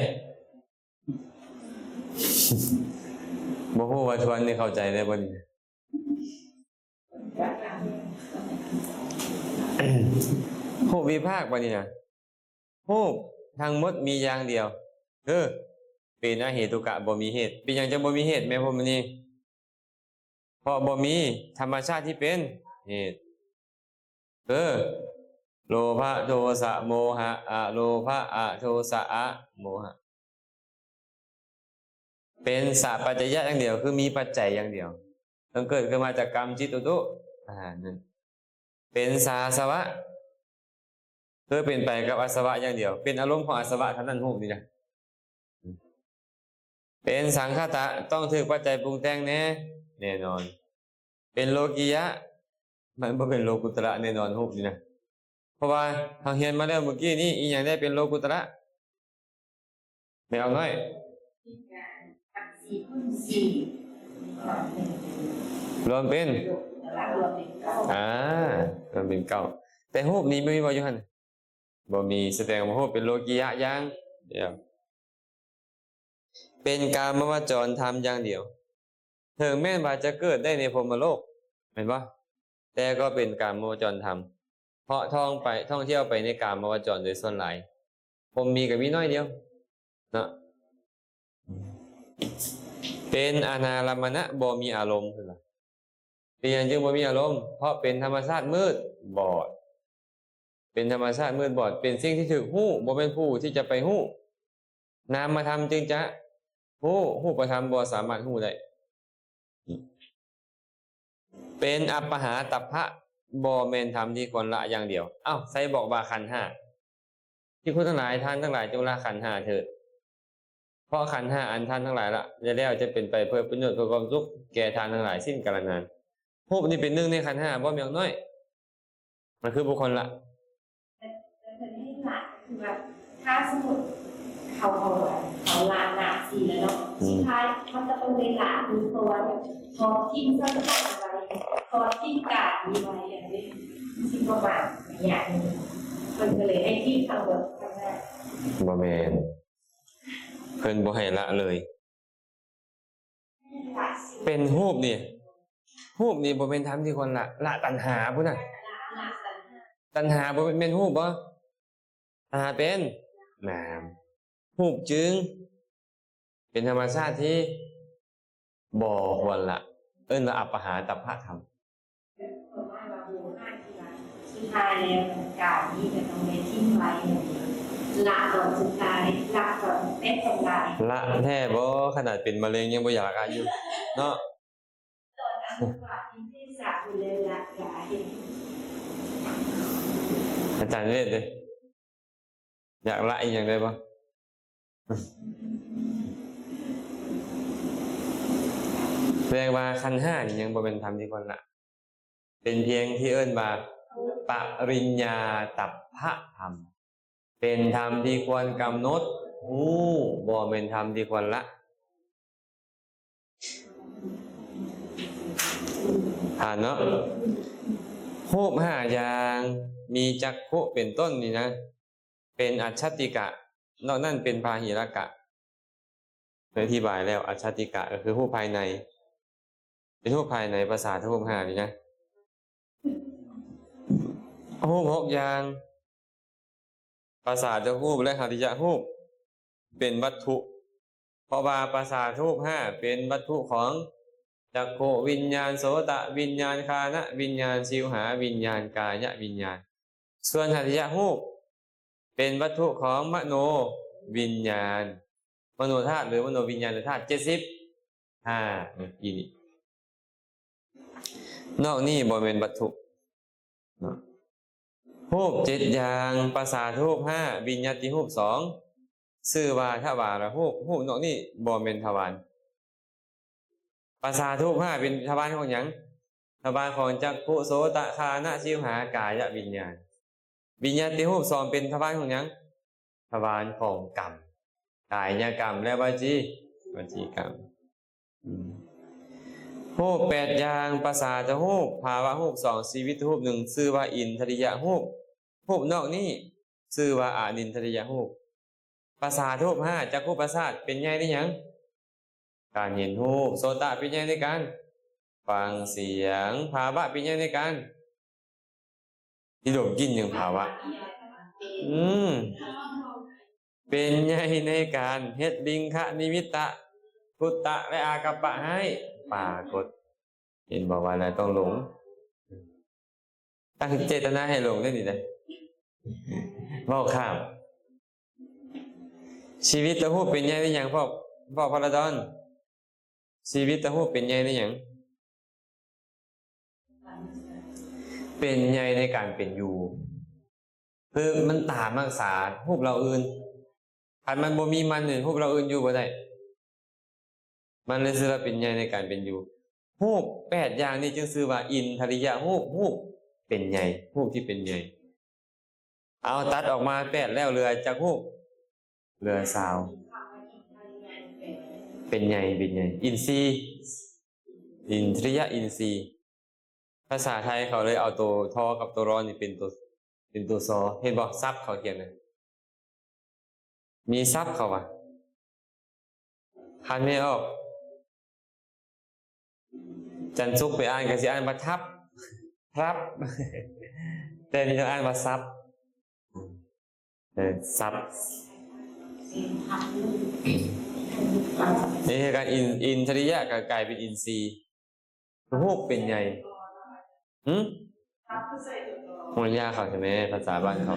บ่ฮู้ว่าชวนนี่เข้าใจได้บ่นี่รูปวิภาคบ่นี่นะรูปทั้งหมดมีอย่างเดียวคือเป็นอเหตุกะบ่มีเหตุเป็นหยังจะบ่มีเหตุแม่พรหมนี่เพราะบ่มีธรรมชาติที่เป็นเหตุโลภะโทสะโมหะอโลภะอโทสะอะโมหะเป็นสัพปัจจยะอย่างเดียวคือมีปัจจัยอย่างเดียวต้องเกิดขึ้นมาจากกรรมจิตตุนั่นเป็นสาสวะคือเป็นไปกับอาสวะอย่างเดียวเป็นอารมณ์ของอาสวะเท่านั้นรูปนี่นะเป็นสังขตะต้องถือปัจจัยปรุงแต่งแน่นอนเป็นโลกิยะมันบ่เป็นโลกุตระแน่นอนรูปนี่นะเพราะว่าทางเรียนมาแล้วเมื่อกี้นี้อีหยังได้เป็นโลกุตระไม่เอาน้อยรวมเป็นรวมเป็นเก้าแต่รูปนี้ไม่มีบ่อยู่หั่นบ่มีแสดงว่ารูปเป็นโลกิยะอย่างเดียวเป็นกามวจรธรรมอย่างเดียวถึงแม้ว่าจะเกิดได้ในพรหมโลกเห็นป่ะแต่ก็เป็นกามวจรธรรมเพราะท่องเที่ยวไปในกามวจรโดยส่วนหลายผมมีกับมีน้อยเดียวเนาะเป็นอนาลมณะบ่มีอารมณ์คือเป็นอย่างจึงบ่มีอารมณ์เพราะเป็นธรรมชาติมืดบอดเป็นธรรมชาติมืดบอดเป็นสิ่งที่ถูกฮู้บ่เป็นผู้ที่จะไปฮู้นามธรรมจึงจะฮู้ประธรรมบ่สามารถฮู้ได้เป็นอัปปหาตัพพะบ่แม่นธรรมที่ควรละอย่างเดียวใส่บอกว่าขันธ์ห้าที่คุณทั้งหลายท่านทั้งหลายจงละขันธ์ห้าเถิดเพราะขันธ์ห้าอันท่านทั้งหลายละแล้วจะเป็นไปเพื่อประโยชน์เพื่อความสุขแก่ท่านทั้งหลายสิ้นกาลนานรูปนี้เป็นหนึ่งในขันธ์ห้าบ่มีอย่างน้อยมันคือบุคคลละแต่ให้หลักคือแบบถ้าสมมติเขาลาหนาสีแล้วเนาะสุดท้ายมันจะต้องเวลาดูตัวพอทิ้งก็จะได้อะไรพอทิ้งกาดมีไว้อย่างนี้สิ่งประมาณอย่างนี้มันก็เลยให้ทิ้งทางบนทางแรกบ่แม่นเพิ่นบ่ให้ละเลยเป็นรูปนี่บ่เป็นธรรมที่คนละตัณหาพุ่นน่ะตัณหาบ่เป็นรูปบ่ตัณหาเป็นนามรูปจึงเป็นธรรมชาติที่บ่ควรละเอิ้นว่าอัปปหาตัพพะธรรมสุดท้ายแล้วกาดนี้จะต้องไปทิ้งไว้ละตอนสุดท้ายละตอนเป็นทำลายละแท้บ่ขนาดเป็นมะเร็งยังบ่อยากละอยู่เนาะตอนนั้นว่าที่สาธุเลยละกาเห็นอาจารย์เล่นเลยอยากละอีกอย่างได้บ่แสดงว่าขันธ์ห้านี่ยังบ่เป็นธรรมที่ควรละเป็นเพียงที่เอิ้นว่าปริญญาตัพพะธรรมเป็นธรรมที่ควรกำหนดบ่เป็นธรรมที่ควรละ ผ่านเนาะรูป5อย่างมีจักขุเป็นต้นนี่นะเป็นอัจฉติกะนอกนั่นเป็นพาหิรกะอธิบายแล้วอัจฉติกะก็คือรูปภายในเป็นรูปภายในประสาทรูป5นี่นะรูป6อย่างประสาทรูปและหัตถยรูปเป็นวัตถุเพราะว่าประสาทรูป5เป็นวัตถุของจักขุวิญญาณโสตวิญญาณคานะวิญญาณชิวหาวิญญาณกายวิญญาณส่วนหัตถยรูปเป็นวัตถุของมโนวิญญาณมโนธาตุหรือมโนวิญญาณธาตุ75อีนี่นอกนี้บ่เป็นวัตถุรูป7อย่างประสาทรูป5วิญญาติรูป2ชื่อว่าทวารรูปนอกนี้บ่เป็นทวารประสาทรูป5เป็นทวารของหยังทวารของจักขุโสตคานะชิวหากายวิญญาณวิญญาติรูป2เป็นทวารของหยังทวารของกรรมกายกรรมและวจีกรรมรูป8อย่างประสาทรูปภาวะรูป2ชีวิตรูป1ชื่อว่าอินทริยรูปนอกนี้ชื่อว่าอนินทริยรูปประสาทรูป5จักขุประสาทเป็นใหญ่ในหยังการเห็นรูปโสตเป็นใหญ่ในการฟังเสียงภาวะเป็นใหญ่ในการที่ดมกลิ่นอย่างภาวะเป็นใหญ่ในการเฮ็ดลิงคะนิมิตตะพุตตะและอากัปปะให้ปรากฏเห็นบอกว่าอะไรต้องหลงตั้งเจตนาให้หลงได้ดินะเว้าข้ามชีวิตตะหูเป็นใหญ่ในอย่างพ่อพระดอนชีวิตตะหูเป็นใหญ่ในอย่างเป็นใหญ่ในการเป็นอยู่คือมันตามรักษารูปเราอื่นอันมันบ่มีมันอื่นรูปเราอื่นอยู่บ่ได้มันเลยชื่อว่าเป็นใหญ่ในการเป็นอยู่รูป8อย่างนี้จึงชื่อว่าอินทริยรูปเป็นใหญ่รูปที่เป็นใหญ่เอาตัดออกมา8แล้วเหลือจักรูปเหลือ20เป็นใหญ่อินทรีย์อินทริยอินทรีย์ภาษาไทยเขาเลยเอาตัวทอกับตัวรอนี่เป็นตัวซอเห็นบ่ซับเขาเขียนนะมีซับเขาว่ะคันไม่ออกจันทร์ศุกร์ไปอ่านก็สิอ่านว่าทับครับแต่นี่ต้องอ่านว่าซับซับนี่คือการอินทริยะกับกลายเป็นอินทรีย์รูปเป็นใหญ่หัวยาเขาใช่ไหมภาษาบ้านเขา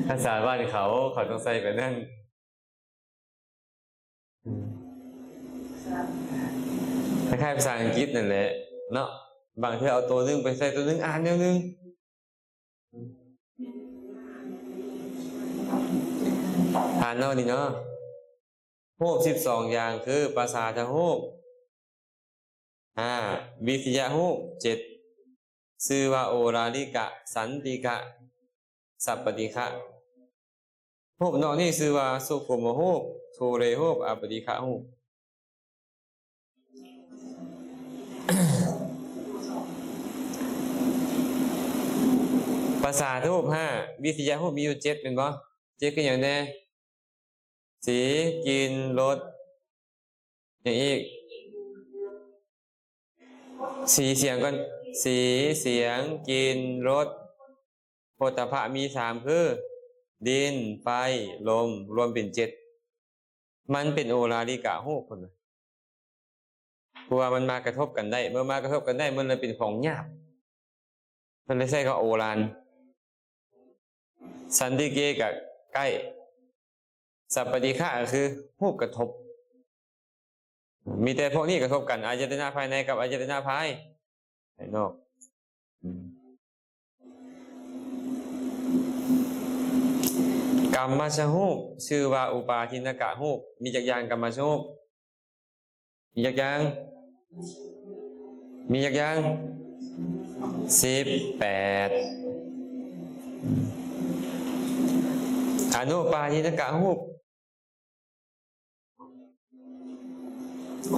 ภาษาบ้านเขาต้องใส่แบบนั้นคล้ายๆภาษาอังกฤษนั่นแหละเนาะบางทีเอาตัวนึงไปใส่ตัวนึงอ่านเดียวนึงอ่านเนาะนี่เนาะรูป12อย่างคือประสาทรูปวิทยารูป7ชื่อว่าโอราลิกะสันติกะสัพปติฆะรูปนอกนี้ชื่อว่าสุขุมรูปทูเรรูปอัปปติฆะรูปประสาทรูป5วิทยารูปมีอยู่7เป็นบ่7คืออย่างแน่สีกลิ่นรสอย่างอีกสีเสียงกันสีเสียงกลิ่นรสโผฏฐัพพะมี3คือดินไฟลมรวมเป็น7มันเป็นโอราลิกะรูปคนน่ะเพราะว่ามันมากระทบกันได้เมื่อมากระทบกันได้มันเลยเป็นของหยาบมันเลยใช้คำโอรานสันติเกกับใกล้สัพปติฆะคือรูปกระทบมีแต่พวกนี้กระทบกันอายตนะภายในกับอายตนะภายนอกกรรมชรูปชื่อว่าอุปาทินกะรูปมีจักอย่างกรรมชรูปมีจักอย่าง18อนุปาทินกะรูป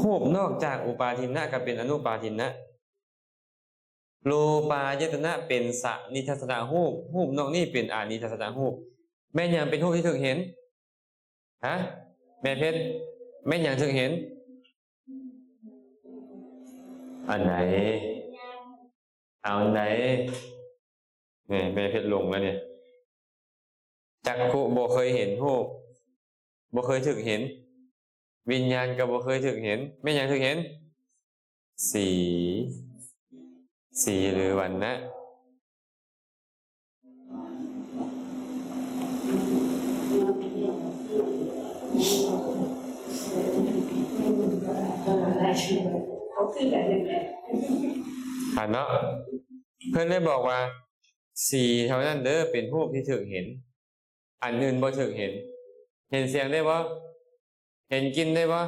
รูปนอกจากอุปาทินนะก็เป็นอนุปาทินนะรูปายตนะเป็นสนิทัศนะรูปนอกนี่เป็นอานิทัศนะรูปแม่นยังเป็นรูปที่ถึงเห็นฮะแม่เพชรแม่นยังถึงเห็นอันไหนเอาอันไหนเนี่ยแม่เพชรลงแล้วเนี่ยจักขุบ่เคยเห็นรูปบ่เคยถึงเห็นวิญญาณก็บ่เคยถึงเห็นแม่นยังถึงเห็นสีหรือวันนะเขาคือแบบนึงแหละ เนาะเพื่อนได้บอกว่าสีเท่านั้นเด้อเป็นรูปที่ถึงเห็นอันอื่นบ่ถึงเห็นเห็นเสียงได้บ่เห็นกินได้บ่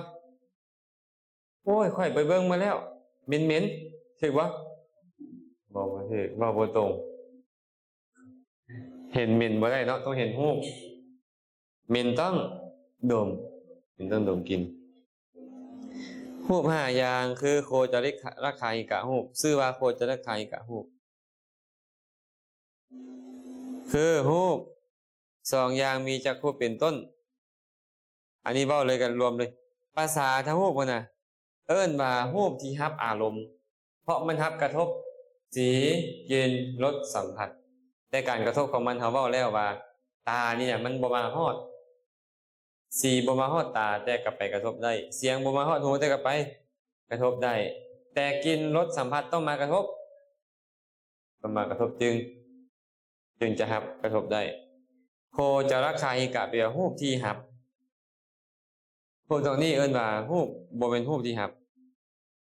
โอ้ยค่อยไปเบิ่งมาแล้วเหม็นถึกบ่บอกบ่ถึกบอกบ่ตรงเห็นเหม็นบ่ได้เนาะต้องเห็นรูปเหม็นต้องดมเหม็นต้องดมกินรูปห้าอย่างคือโคจริกรักขาหิกะรูปชื่อว่าโคจริกขาหิกะรูปคือรูปสองอย่างมีจักขุเป็นต้นอันนี้เว้าเลยกันรวมเลยภาษาทั้งรูปมันน่ะเอิ้นว่ารูปที่รับอารมณ์เพราะมันรับกระทบสีกลิ่นรสสัมผัสแต่การกระทบของมันเฮาเว้าแล้วว่าตานี่เนี่ยมันบ่มาฮอดสีบ่มาฮอดตาแต่ก็ไปกระทบได้เสียงบ่มาฮอดหูแต่ก็ไปกระทบได้แต่กลิ่นรสสัมผัสต้องมากระทบจึงจะรับกระทบได้โคจรคาหิกะเปียรูปที่รับรูปตรงนี้เอิ้นว่ารูปบ่เป็นรูปที่รับ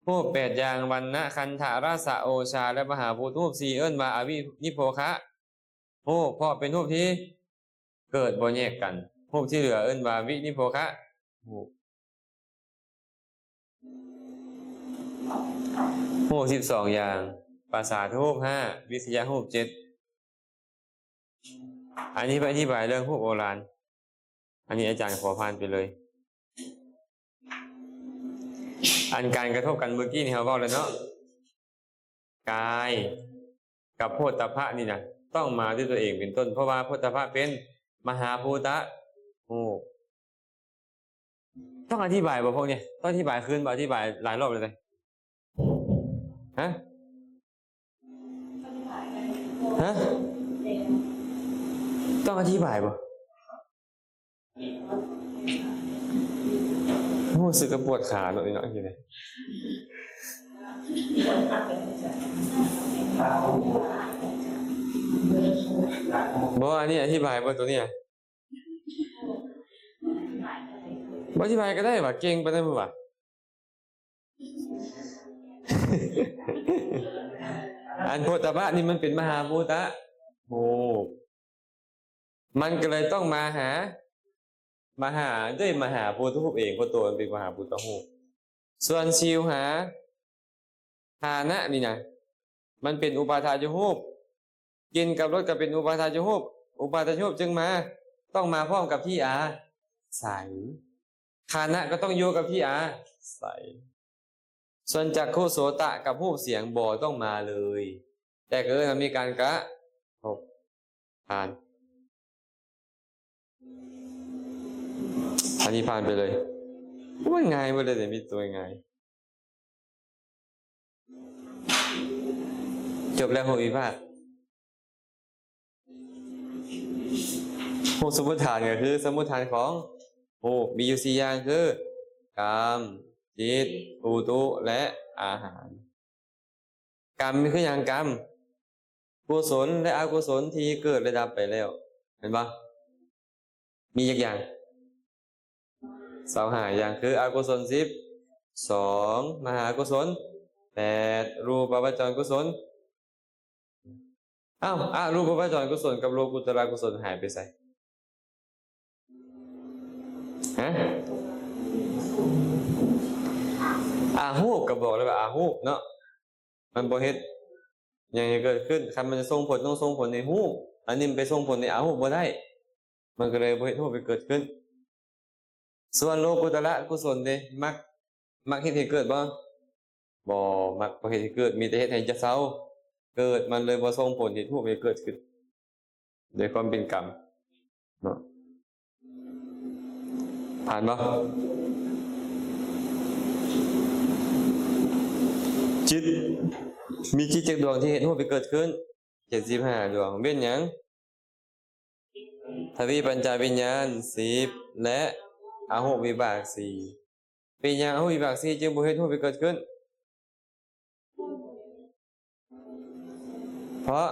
รูป8อย่างวรรณะคันธะรสะโอชาและมหาภูตรูป4เอิ้นว่าอวินิโพคะรูปเพราะเป็นรูปที่เกิดบ่แยกกันรูปที่เหลือเอิ้นว่าวินิโพคะรูป12อย่างภาษารูป5วิทยารูป7อันนี้ไปอธิบายเรื่องรูปโอฬารอันนี้อาจารย์ขอผ่านไปเลยอันการกระทบกันเมื่อกี้นี่เราบอกเลยเนาะกายกับโพธพะนี่นะต้องมาด้วยตัวเองเป็นต้นเพราะว่าโพธพะเป็นมหาภูตะโอ้ต้องอธิบายบ่พวกเนี่ยต้องอธิบายคืนบ่อธิบายหลายรอบเลยฮะต้องอธิบายบ่รู้สึกปวดขาหน่อยเนาะทีนี้บ่อันนี้อธิบายบ่ตัวเนี้ยบ่อธิบายก็ได้ว่าเก่งปานนั้นบ่ว่าอันโพธพะนี่มันเป็นมหาภูตะโอ้มันก็เลยต้องมาหาด้วยมหาภูตรูปเองเพราะตัวมันเป็นมหาภูตรูปส่วนชิวหาฐานะนี่นะมันเป็นอุปาทายรูปกินกับรสก็เป็นอุปาทายรูปอุปาทายรูปจึงมาต้องมาพร้อมกับที่อาศัยฐานะก็ต้องอยู่กับที่อาศัยส่วนจักขุโสตะกับรูปเสียงบ่ต้องมาเลยแต่ก็มันมีการกระทบผ่านอันนี้ผ่านไปเลยว่าง่ายมาเลยแต่มีตัวง่ายจบแล้วหัววิพากษ์หัวสมมติฐานก็คือสมมติฐานของมีอยู่4อย่างคือกามจิตอุตุและอาหารกรรมคืออย่างกรรมกุศลและอกุศลที่เกิดและดับไปแล้วเห็นปะมีอย่าง25อย่างคืออกุศล10 2มหากุศล8รูปวจรกุศลรูปวจรกุศลกับโลกุตระกุศลหายไปไสฮะฮูปก็บอกเลยว่าฮูปเนาะมันบ่เฮ็ดอย่างเกิดขึ้นคันมันจะส่งผลต้องส่งผลในฮูปอันนี้มันไปส่งผลในฮูปบ่ได้มันก็เลยบ่เฮ็ดฮูปไปเกิดขึ้นส่วนโลกุตระกุศลเด้ มักเฮ็ดให้เกิดบ่มักบ่เฮ็ดให้เกิดมีแต่เฮ็ดให้จะเศร้าเกิดมันเลยบ่ส่งผลเฮ็ดรูปให้เกิดขึ้นด้วยความเป็นกรรมเนาะผ่านบ่จิตมีจิตจักดวงที่เฮ็ดรูปให้เกิดขึ้น75ดวงเว้นหยังทวีปัญจวิญญาณ10และอโหวิบาก4เป็นหยังอโหวิบาก4จึงบ่เฮ็ดรูปให้เกิดขึ้นเพราะ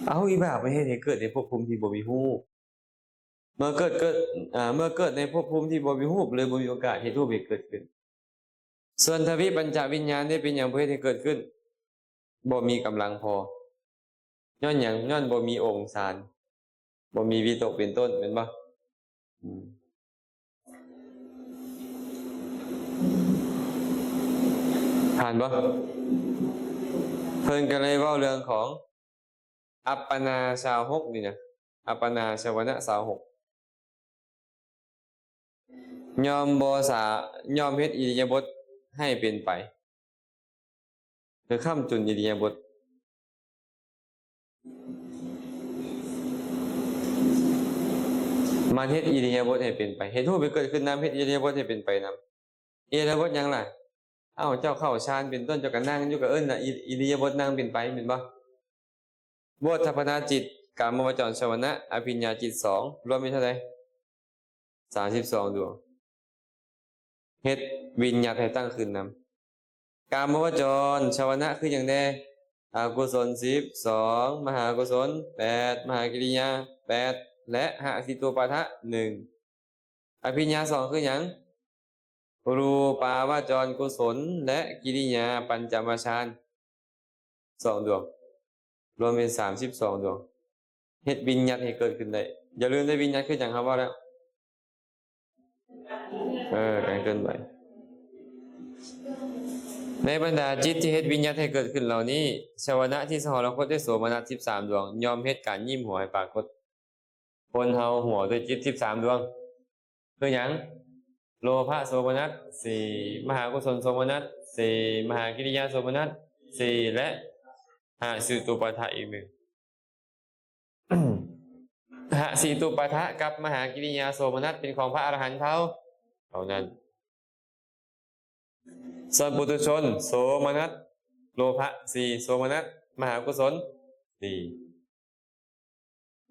อโหวิบากไปเฮ็ดให้เกิดในภพภูมิที่บ่มีรูปเมื่อเกิดในภพภูมิที่บ่มีรูปเลยบ่มีโอกาสเฮ็ดรูปให้เกิดขึ้นส่วนทวีปัญจวิญญาณนี่เป็นหยังบ่เฮ็ดให้เกิดขึ้นบ่มีกำลังพอย้อนหยังย้อนบ่มีองค์ฌานบ่มีวิตกเป็นต้นแม่นบ่ผ่านบ่เพิ่นก็เลยเว้าเรื่องของอัปปนาชาวหกนี่นะอัปปนาชาวนะชาวหกยอมเฮ็ดอิริยาบถให้เป็นไปคือค้ำจุนอิริยาบถมันเฮ็ดอิริยาบถให้เป็นไปเฮ็ดรูปให้เกิดขึ้นนำเฮ็ดอิริยาบถให้เป็นไปนำอิริยาบถหยังล่ะเจ้าเข้าฌานเป็นต้นเจ้าก็นั่งอยู่ก็เอิ้นน่ะอิริยาบถนั่งเป็นไปแม่นบ่โบฏฐัพพนาจิตกามวจรชวนะอภิญญาจิต2รวมเป็นเท่าไหร่32ดวงเฮ็ดวิญญัติให้ตั้งขึ้นนำกามวจรชวนะคือหยังแน่อกุศล12มหากุศล8มหากิริยา8และหสิตุปาทะ1อภิญญา2คือหยังรูปาวจรกุศลและกิริยาปัญจมฌาน2ดวงรวมเป็น32ดวงเฮ็ดวิญญัติให้เกิดขึ้นได้อย่าลืมได้วิญญัติคือหยังครับว่าแล้วการเกินไปในบรรดาจิตที่เฮ็ดวิญญัติให้เกิดขึ้นเหล่านี้ชวนะที่สหรคตได้โสมนัส13ดวงยอมเฮ็ดการยิ้มหัวให้ปรากฏคนเฮาหัวด้วยจิต13ดวงคือหยังโลภะโสมนัส4มหากุศลโสมนัส4มหากิริยาโสมนัส4และหสิตุปาทะอีก1หสิตุปาทะกับมหากิริยาโสมนัสเป็นของพระอรหันต์เท่านั้นส่วนปุถุชนโสมนัสโลภะ4โสมนัสมหากุศล4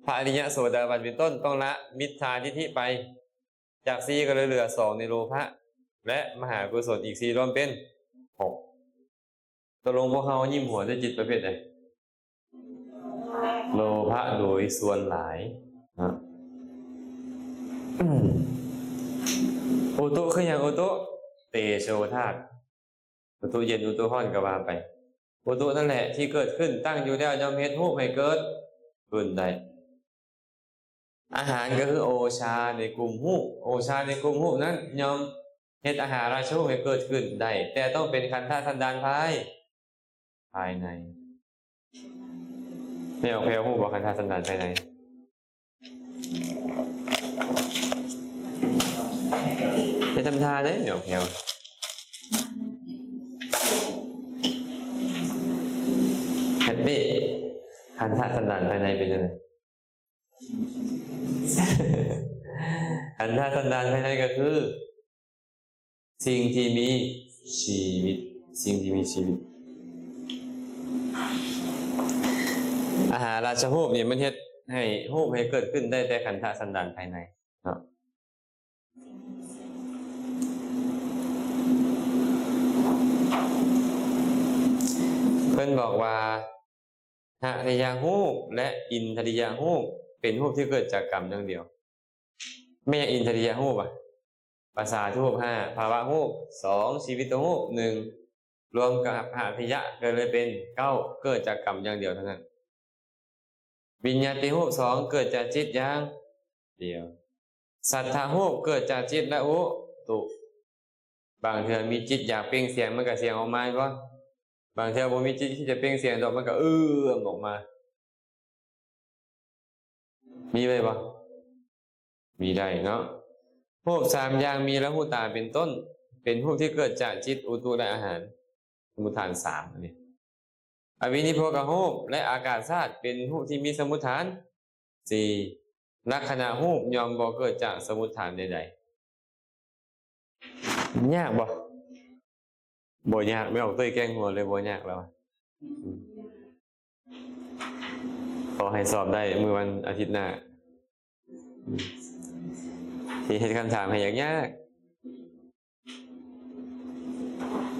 พระอริยโสดาบันเป็นต้นต้องละมิจฉาทิฏฐิไปจาก4ก็เลยเหลือ2ในโลภะและมหากุศลอีก4รวมเป็น6ตกลงพวกเฮายิ้มหัวด้วยจิตประเภทใดโลภะโดยส่วนหลายนะอุตุคือหยังอุตุเตโชธาตุอุตุเย็นอุตุร้อนก็ว่าไปอุตุนั่นแหละที่เกิดขึ้นตั้งอยู่แล้วย่อมเฮ็ดรูปให้เกิดขึ้นได้อาหารก็คือโอชาในกลุ่มรูปโอชาในกลุ่มรูปนั้นย่อมเฮ็ดอาหารราชรูปให้เกิดขึ้นได้แต่ต้องเป็นขันธสันดานภายในไม่ออกแพร่รูปบ่ขันธสันดานภายในจะทำท่าได้ไม่ออกแพร่แฮปปี้ขันธสันดานภายในเป็นยังไงขันธสันดานภายในก็คือสิ่งที่มีชีวิตสิ่งที่มีชีวิตอาหารราชรูปนี่มันเฮ็ดให้รูปให้เกิดขึ้นได้แต่ขันธสันดานภายในเนาะเพิ่นบอกว่าหะทยารูปและอินทริยารูปเป็นรูปที่เกิดจากกรรมอย่างเดียวไม่ใช่อินทริยารูปภาษารูป5ภาวะรูป2ชีวิตรูป1รวมกับหะทยะก็เลยเป็น9เกิดจากกรรมอย่างเดียวเท่านั้นวิญญาติรูป2เกิดจากจิตอย่างเดียวสัทธารูปเกิดจากจิตและอุตุบางเทื่อมีจิตอยากเปล่งเสียงมันก็เสียงออกมาบ่บางเทื่อบ่มีจิตที่จะเปล่งเสียงดอกมันก็ออกมา มีไว้บ่มีได้เนาะรูป3อย่างมีละหูตาเป็นต้นเป็นรูปที่เกิดจากจิตอุตุและอาหารสมุฏฐาน3อันนี้อวินิโพกรูปและอากาศธาตุเป็นรูปที่มีสมุฏฐาน4ลักษณะรูปย่อมบ่เกิดจากสมุฏฐานใดๆยากบ่ยากไม่ออกตัวแกงหัวเลยบ่ยากแล้วขอให้สอบได้มื้อวันอาทิตย์หน้าที่เฮ็ดคำถามให้ยากๆ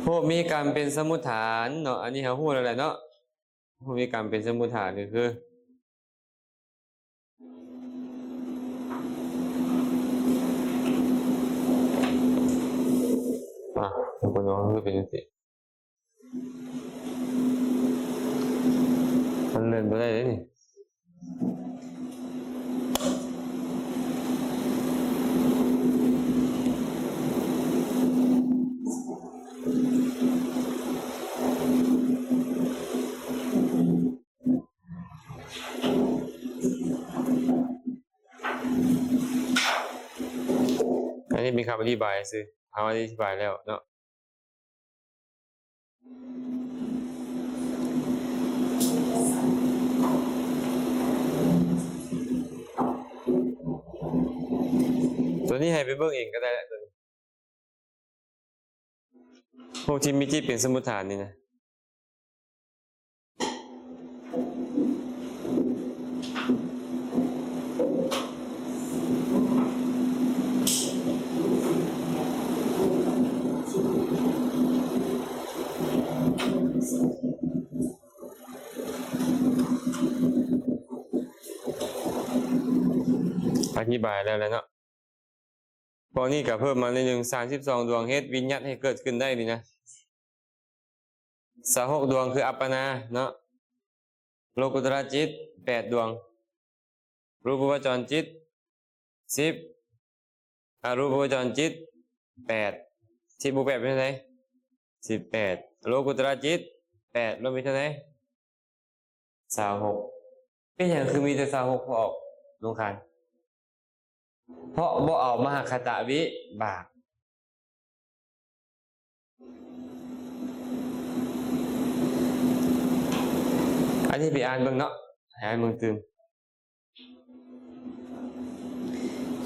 รูปมีกรรมเป็นสมุฏฐานเนาะอันนี้เฮาฮู้แล้วแหละเนาะรูปมีกรรมเป็นสมุฏฐานก็คือคุณน้องคือเป็นสิมันเล่นไปได้เลยนี่อันนี้มีคำอธิบายสิเอาอธิบายแล้วเนาะตัวนี้ให้ไปเบิ่งเองก็ได้ตัวนี้พวกที่มีจิตเป็นสมุฏฐานนี่นะอธิบายแล้วเนาะพอนี้ก็เพิ่มมาใน32ดวงเฮ็ดวิญญาณให้เกิดขึ้นได้นี่นะ26ดวงคืออัปปนาเนาะโลกุตระจิต8ดวงรูปวจรจิต10อรูปวจรจิต8ที่บุ8เป็นเท่าไหร่18โลกุตระจิต8รวมเป็นเท่าไหร่26เป็นหยังคือมีแต่26พอออกลงคันเพราะบ่เอามหคตวิบากอันนี้ไปอ่านเบิ่งเนาะให้อ่านเบิ่งตื่ม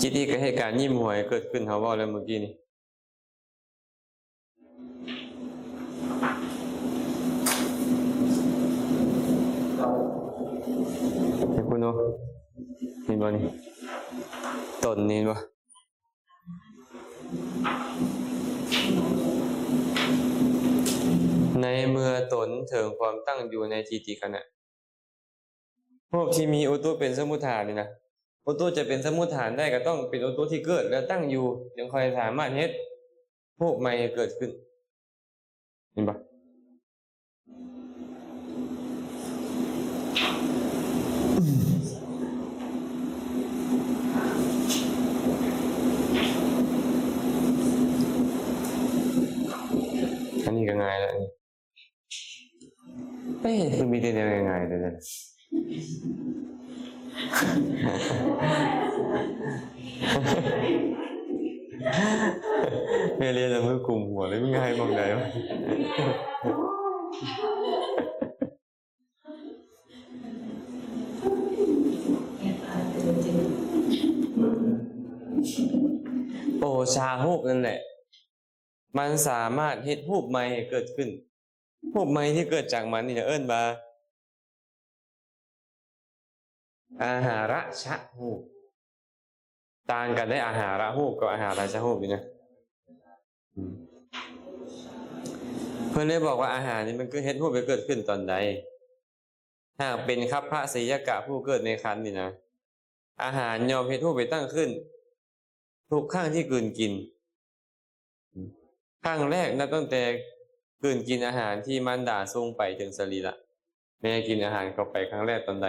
จิตที่เกิดเหตุการณ์ยิ้มหวยเกิดขึ้นเฮาเว้าแล้วเมื่อกี้นี่เห็นคุณเนาะเห็นบ่นี่ต้นนี่บ่ในเมื่อตนถึงความตั้งอยู่ในจิติขณะพวกที่มีอุตุเป็นสมุฏฐานนี่นะอุตุจะเป็นสมุฏฐานได้ก็ต้องเป็นอุตุที่เกิดและตั้งอยู่จึงค่อยสามารถเฮ็ดพวกใหม่เกิดขึ้นเห็นบ่อันนี้ก็ง่ายแล้วไม่เห็นคือมีแต่แนวง่ายๆเลยนะแม่เรียนแล้วมือกลุ่มหัวเลยไม่ง่ายมองได้วะโอชาฮูกนั่นแหละมันสามารถเฮ็ดฮูกใหม่ให้เกิดขึ้นฮูกใหม่ที่เกิดจากมันนี่จะเอิ้นว่าอาหาระชะฮูกต่างกันได้อาหาระฮูกกับอาหาราชะฮูกนี่นะเพิ่นเลยบอกว่าอาหารนี่มันคือเฮ็ดฮูกไปเกิดขึ้นตอนใดหากเป็นคัพพะสียกะผู้เกิดในครรภ์นี่นะอาหารยอมเฮ็ดฮูกไปตั้งขึ้นทุกครั้งที่กลืนกินครั้งแรกนับตั้งแต่กลืนกินอาหารที่มารดาส่งไปถึงสรีระแม่กินอาหารเข้าไปครั้งแรกตอนใด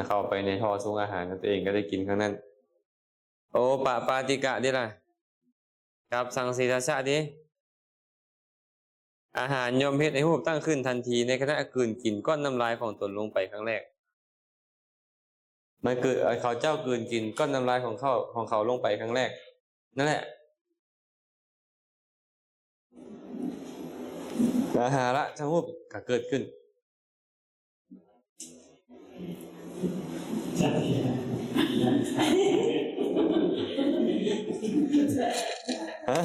เข้าไปในท่อส่งอาหารตัวเองก็ได้กินครั้งนั้นโอปาติกะดิล่ะกับสังสีทัสสะดิอาหารย่อมเฮ็ดให้รูปตั้งขึ้นทันทีในขณะกลืนกินก้อนน้ำลายของตนลงไปครั้งแรก มันเกิดเขาเจ้ากลืนกินก้อนน้ำลายของเขาลงไปครั้งแรกนั่นแหละอาหาระชะฮูบก็เกิดขึ้นฮะ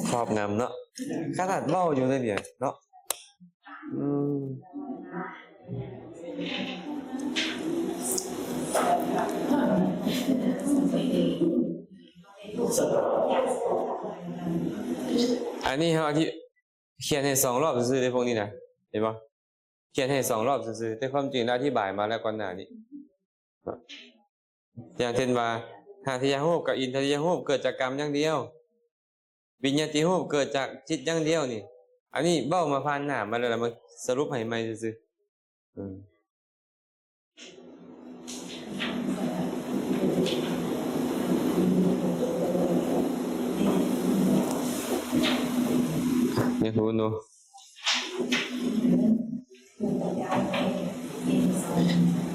ครอบงำเนาะขนาดเล่าอยู่เลยเนี่ยเนาะอันนี้เขาที่เขียนให้2 รอบซื่อๆในพวกนี้นะเห็นปะเขียนให้2 รอบซื่อๆแต่ความจริงแล้วอธิบายมาแล้วก่อนหน้านี้อย่างเช่นว่าหาทิยาฮูบกับอินทริยาฮูบเกิดจากกรรมอย่างเดียววิญญาติฮูบเกิดจากจิตอย่างเดียวนี่อันนี้เบ้ามาผ่านหน้ามาแล้วมาสรุปให้ใหม่ซื่อนี่คุณดู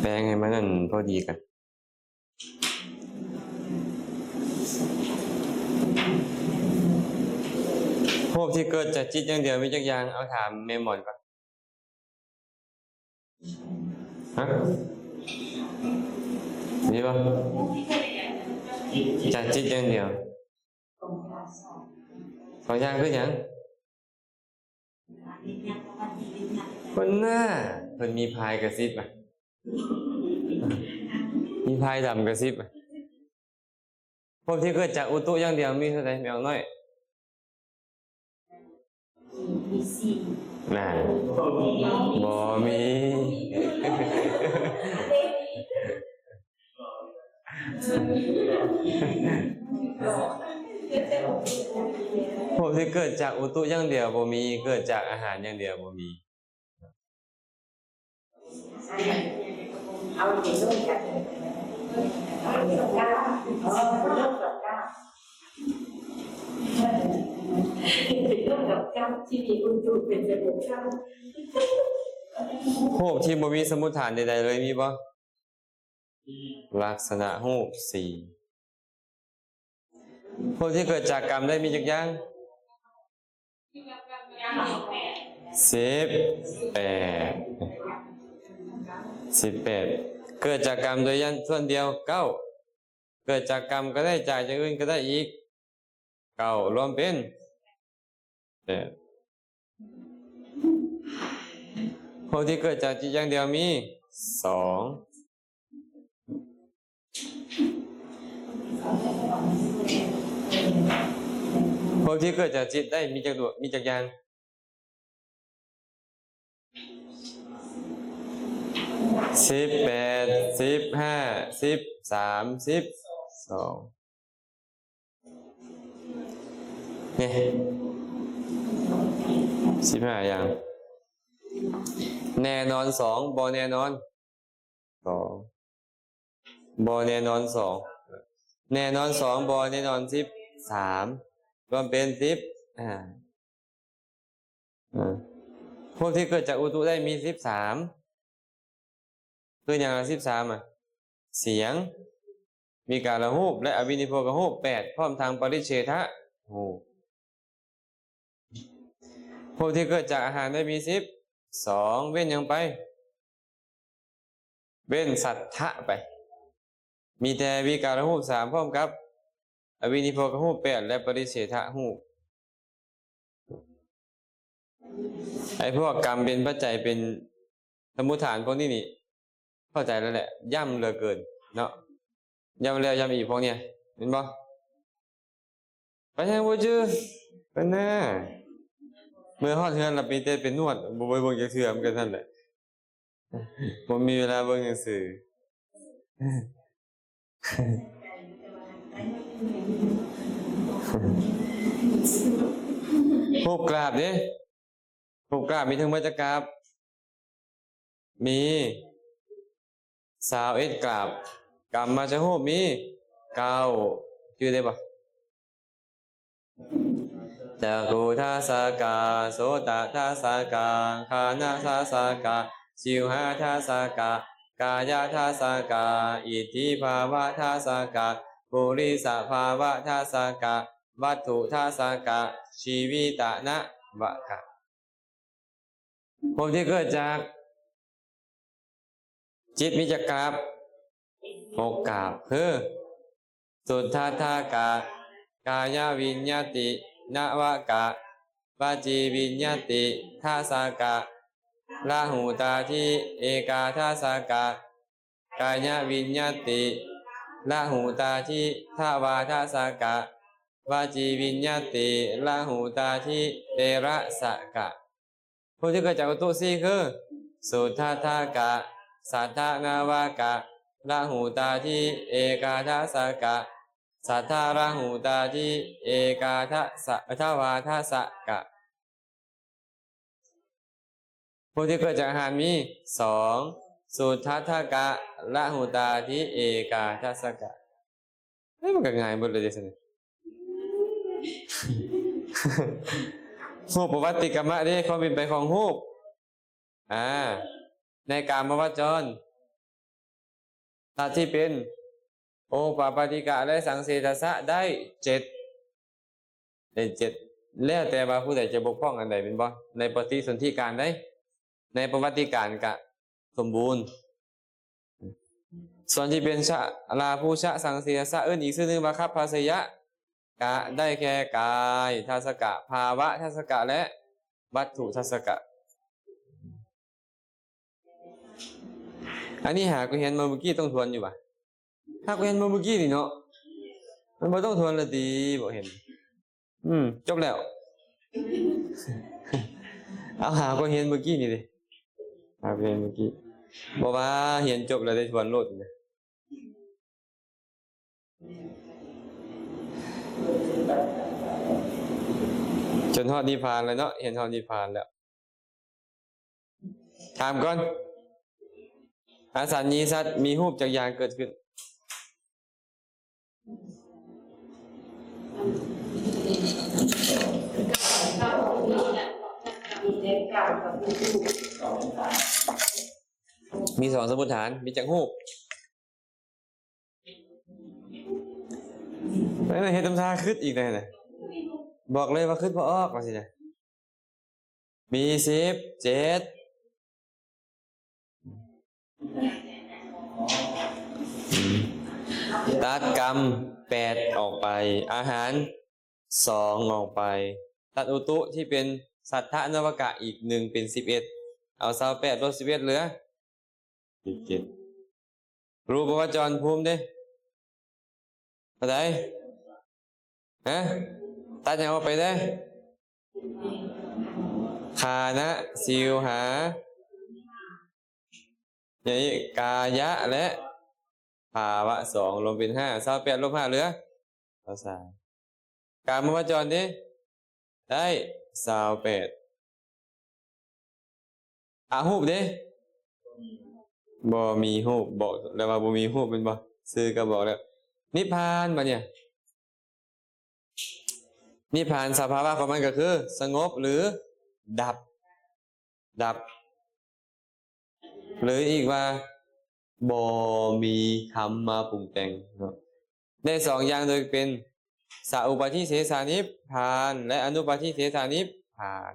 แปลงให้มันนั่นพอดีกันพวกที่เกิดจากจิตอย่างเดียวมีจักอย่างเอาถามเมมอนก่อนฮะมีป่ะจากจิตอย่างเดียว2 อย่างคือหยังคนหน้าเพิ่นมีพายกระซิบอ่ะมีพายดำกระซิบอ่ะพวกที่เกิดจากอุตุอย่างเดียวมีเท่าไหร่แมวน้อยน่ะบ่มีพวกที่เกิดจากอุตุอย่างเดียวบ่มีเกิดจากอาหารอย่างเดียวบ่มีเอาเก็บด้วยกันเอาเก็บก้าวเริ่มกับก้าวเป็นเรื่องกับก้าวที่มีอุตุเป็นระบบก้าวพวกที่บ่มีสมุฏฐานใดๆเลยมีบ่ลักษณะรูป4พวกที่เกิดจากกรรมได้มีจักอย่าง18เกิดจากกรรมโดยยันส่วนเดียว9เกิดจากกรรมก็ได้จากอย่างอื่นก็ได้อีก9รวมเป็น8พวกที่เกิดจากจิตอย่างเดียวมี2พวกที่เกิดจากจิตได้มีจักอย่าง18 15 13 12นี่15อย่างแน่นอน2บ่แน่นอน2บ่แน่นอน2แน่นอน2บ่แน่นอน13รวมเป็น10พวกที่เกิดจากอุตุได้มี13คืออย่างละ13เสียงมีการละหูปและอวินิโพกหูป8พร้อมทางปริเฉทะหูพวกที่เกิดจากอาหารได้มี12เว้นยังไปเว้นสัทธะไปมีแต่วิการหูป3พร้อมกับอวินิโพกหูป8และปริเฉทะหูปไอ้พวกกรรมเป็นปัจจัยเป็นสมุฏฐานพวกนี้นี่เข้าใจแล้วแหละย่ำเหลือเกินเนาะย่ำแล้วย่ำอีกพวกเนี้ยเห็นบ่ไปทางบ่จื้อไปหน้าเมื่อฮอดเฮือนเราไปแต่เป็นนวดบ่ไปเบิ่งจักเทื่อมันก็นั่นแหละบ่มีเวลาเบิ่งหนังสือรูปกราบดิรูปกราบมีทั้งวัจกราบมี21กราบกรรมมาจะรูปมี9ชื่อได้ปะ จักขุทัสสะกะโสตทัสสะกะฆานะทัสสะกะชิวหาทัสสะกะกายทัสสะกะอิทธิภาวะทัสสะกะปุริสภาวะทัสสะกะวัตถุทัสสะกะชีวิตะนะวะกะภพที่เกิดจากจิตมีจักกราบ6กราบคือสุทธัตถกะกายวิญญาตินวกะวจีวิญญาติทัสสะกะราหูตาทิเอกาทัสสะกะกายวิญญาติราหูตาทิทวาทัสสะกะวจีวิญญาติราหูตาทิเตระสะกะผู้ที่เกิดจากอุตุสีคือสุทธัตถกะสัทธนาวกะราหูตาทิเอกาทัสสะกะสัทธาราหูตาทิเอกาทัสสะทวาทัสสะกะผู้ที่เกิดจากอาหารมี2สุทธัตถกะราหูตาทิเอกาทัสสะกะมันก็ง่ายหมดเลยดิสิรูปประวัติกรรมะนี่ความเป็นไปของรูปในกามวจรธาตุที่เป็นโอปปาติกะและสังเสทสะได้7แล้วแต่ว่าผู้ใดจะบกพร่องอันใดเป็นบ่ในปฏิสนธิการได้ในประวัติการกะสมบูรณ์ส่วนที่เป็นชะลาภูชะสังเสทสะอีกชื่อหนึ่งว่าคัพพาสยะกะได้แก่กายทัสสกะภาวะทัสสกะและวัตถุทัสสกะอันนี้หากูเห็นมาเมื่อกี้ต้องทวนอยู่ป่ะถ้ากูเห็นมาเมื่อกี้นี่เนาะมันไม่ต้องทวนเลยดีบอกเห็นจบแล้ว เอาหากูเห็นเมื่อกี้นี่ดิหากูเห็นเมื่อกี้บอกว่าเห็นจบแล้วได้ทวนโลดเลยจนฮอดนิพพานเลยเนาะเห็นฮอดนิพพานแล้วถามก่อนอาสัญญีสัตว์มีรูปจักอย่างเกิดขึ้นมี2สมมุติฐานมีจักรูปไม่ได้เห็นตำทาขึ้นอีกเลยนะบอกเลยว่าขึ้นพอออกมาสินะมี17ตัดกรรม8ออกไปอาหาร2ออกไปตัดอุตุที่เป็นสัทธนวกะอีก1เป็น11เอา28ลด11เหลือ17รูปวจรภูมิเด้อะไรตัดยังออกไปได้คานะสิวหาอย่างนี้กายะและภาวะ2รวมเป็น5 28ลบ5เหลือ3กามวจรนี้ได้28หูปเด้บ่มีหูปบอกแล้วว่าบ่มีหูปเป็นบ่ซื้อก็บอกแล้วนิพพานบ่เนี่ยนิพพานสภาวะของมันก็คือสงบหรือดับหรืออีกว่าบ่มีคำมาปรุงแต่งเนาะได้2อย่างโดยเป็นสัพปฏิเสสานิพพานและอนุปฏิเสสานิพพาน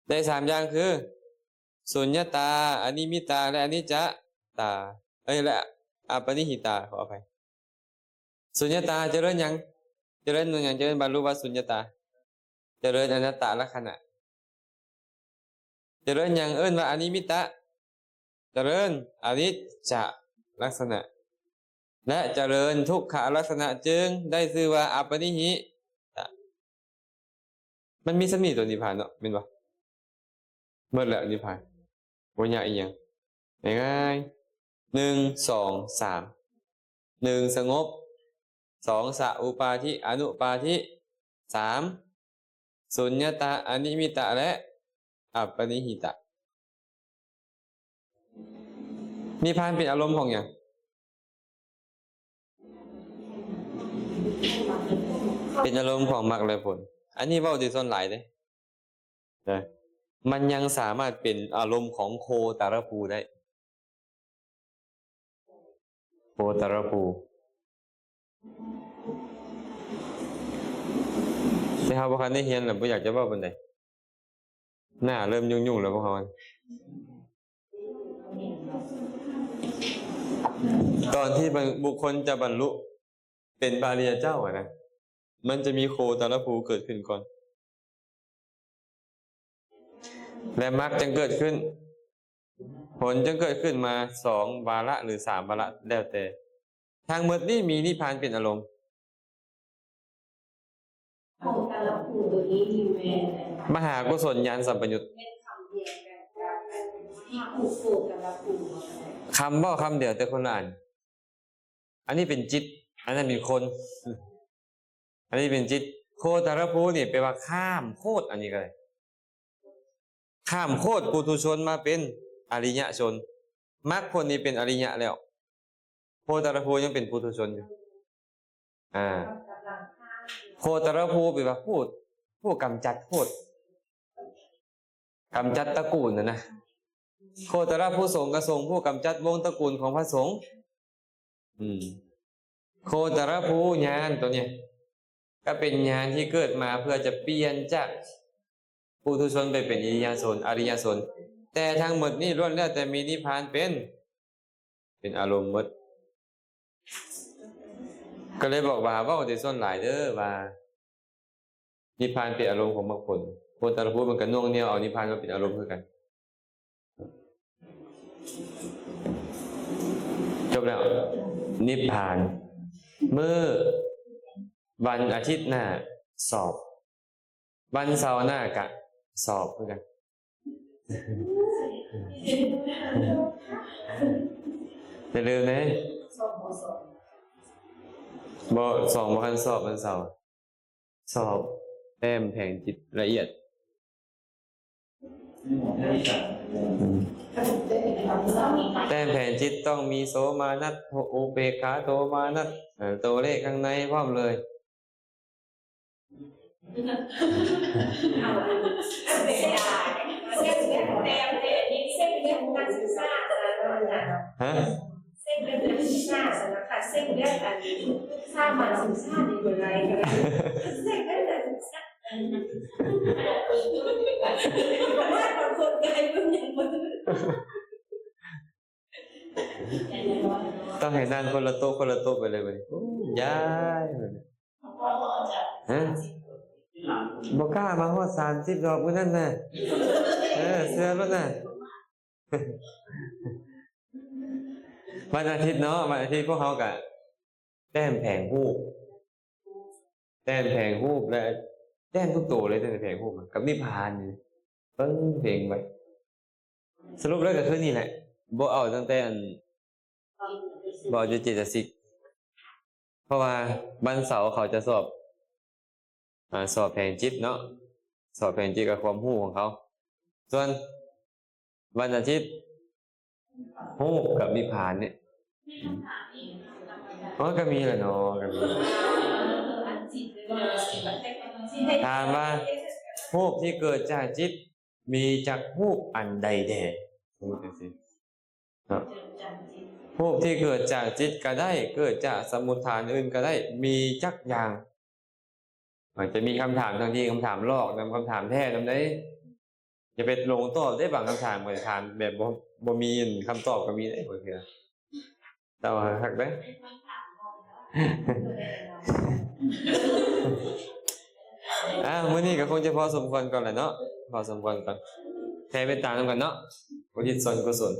ได้3อย่างคือสุญญตาอนิมิตาและอนิจจตาและอปนิหิตาขออภัยสุญญตาเจริญยังเจริญอย่างเจริญบรรลุว่าสุญญตาเจริญอนัตตลักษณะเจริญอย่างว่าอนิมิตะเจริญอนิจจลักษณะและเจริญทุกขลักษณะจึงได้ชื่อว่าอปนิหิตะมันมีสมีตัวนิพพานเนาะเป็นบ่เมื่อแล้วนิพพานบ่ยากอีหยังง่ายๆ1 2 3 1สงบ2สัพปาทิอนุปาทิ3สุญญตาอนิมิตะและอัปปนิหิตะนิพพานเป็นอารมณ์ของอย่าง เป็นอารมณ์ของมรรคและผล อันนี้เว้าที่ส่วนหลายเด้นะมันยังสามารถเป็นอารมณ์ของโคตรภูได้โคตรภูแต่เฮาบ่คันได้เรียนแล้วบ่อยากจะเว้าปานใดหน้าเริ่มยุ่งๆแล้วพวกเฮาก่อนที่บุคคลจะบรรลุเป็นพระอริยเจ้าอะนะมันจะมีโคตรภูเกิดขึ้นก่อนและมรรคจึงเกิดขึ้นผลจึงเกิดขึ้นมา2วาระหรือ3วาระแล้วแต่ทางหมดนี้มีนิพพานเป็นอารมณ์โคตรภูตัวนี้มีแม่ มหากุศลญาณสัมปยุต เป็นคำเดียวกันกับที่ผูกโคตรภู คำว่าคำเดียวแต่คนละอันอันนี้เป็นจิตอันนั้นเป็นคน อันนี้เป็นจิตโคตรภูนี่แปลว่าข้ามโคตรอันนี้ก็เลยข้ามโคตรปุถุชนมาเป็นอริยชนมรรคผลนี้เป็นอริยะแล้วโคตรภูยังเป็นปุถุชนอยู่โคตรภูแปลว่าผู้กำจัดโคตรกำจัดตระกูลนะโคตรภูสงฆ์กระสงฆ์ผู้กำจัดวงตระกูลของพระสงฆ์โคตรภูญาณตัวเนี้ยก็เป็นญาณที่เกิดมาเพื่อจะเปลี่ยนจากปุถุชนไปเป็นอริยชนแต่ทั้งหมดนี้ล้วนแล้วแต่มีนิพพานเป็นอารมณ์หมดก็เลยบอกว่าที่ส่วนหลายเด้อว่านิพพานเป็นอารมณ์ของมรรคผลโคตรภูมันก็น่วงเหนี่ยวเอานิพพานมาเป็นอารมณ์คือกันจบแล้วนิพพานเมื่อวันอาทิตย์หน้าสอบวันเสาร์หน้ากะสอบเหมือนกันอย่าลืมนะบ่สองวันสอบวันเสาร์สอบแต้มแผงจิตละเอียดแต้มแผนจิตต้องมีโสมานัสอุเบกขาโทมานัสตัวเลขข้างในพร้อมเลยฮะเส้นเรื่องนักศึกษาสารพัดเส้นเรื่องการสร้างมาศึกษาในเวลาอะไรเส้นเรื่องนักศึกษาว่าบางคนกลายเป็นอย่างมันต้องให้นั่งคนละโต๊ะไปเลยวันนี้ย้ายฮะบอกกล้ามาฮอด30 ดอกมื้อนั้นน่ะเสื้อรถน่ะวันอาทิตย์เนาะวันอาทิตย์พวกเขากะแต้มแผงรูปและแต้มทุกตัวเลยแต่แผงรูปกับนิพพานนี่เพิ่งเพลงไปสรุปแล้วก็คือนี่แหละบ่เอาตั้งแต่บ่อยู่เจตสิกเพราะว่าวันเสาร์เขาจะสอบแผงจิตเนาะสอบแผงจิตกับความรู้ของเขาส่วนวันอาทิตย์รู้กับนิพพานเนี่ยก็มีแหละเนาะก็มีถามว่ารูปที่เกิดจากจิตมีจากรูปอันใดแด่สมมติสิรูปที่เกิดจากจิตก็ได้เกิดจากสมุฏฐานอื่นก็ได้มีจักอย่างมันจะมีคำถามบางทีคำถามลอกนำคำถามแท้นำได้จะไปลงตอบได้บางคำถามเหมือนถามแบบบ่มีคำตอบก็มีได้บางทีแต่ว่าหักได้มื้อนี้ก็คงจะพอสมควรก่อนแหละเนาะพอสมควรก่อนแค่เป็นตามกันเนาะอุทิศส่วนกุศล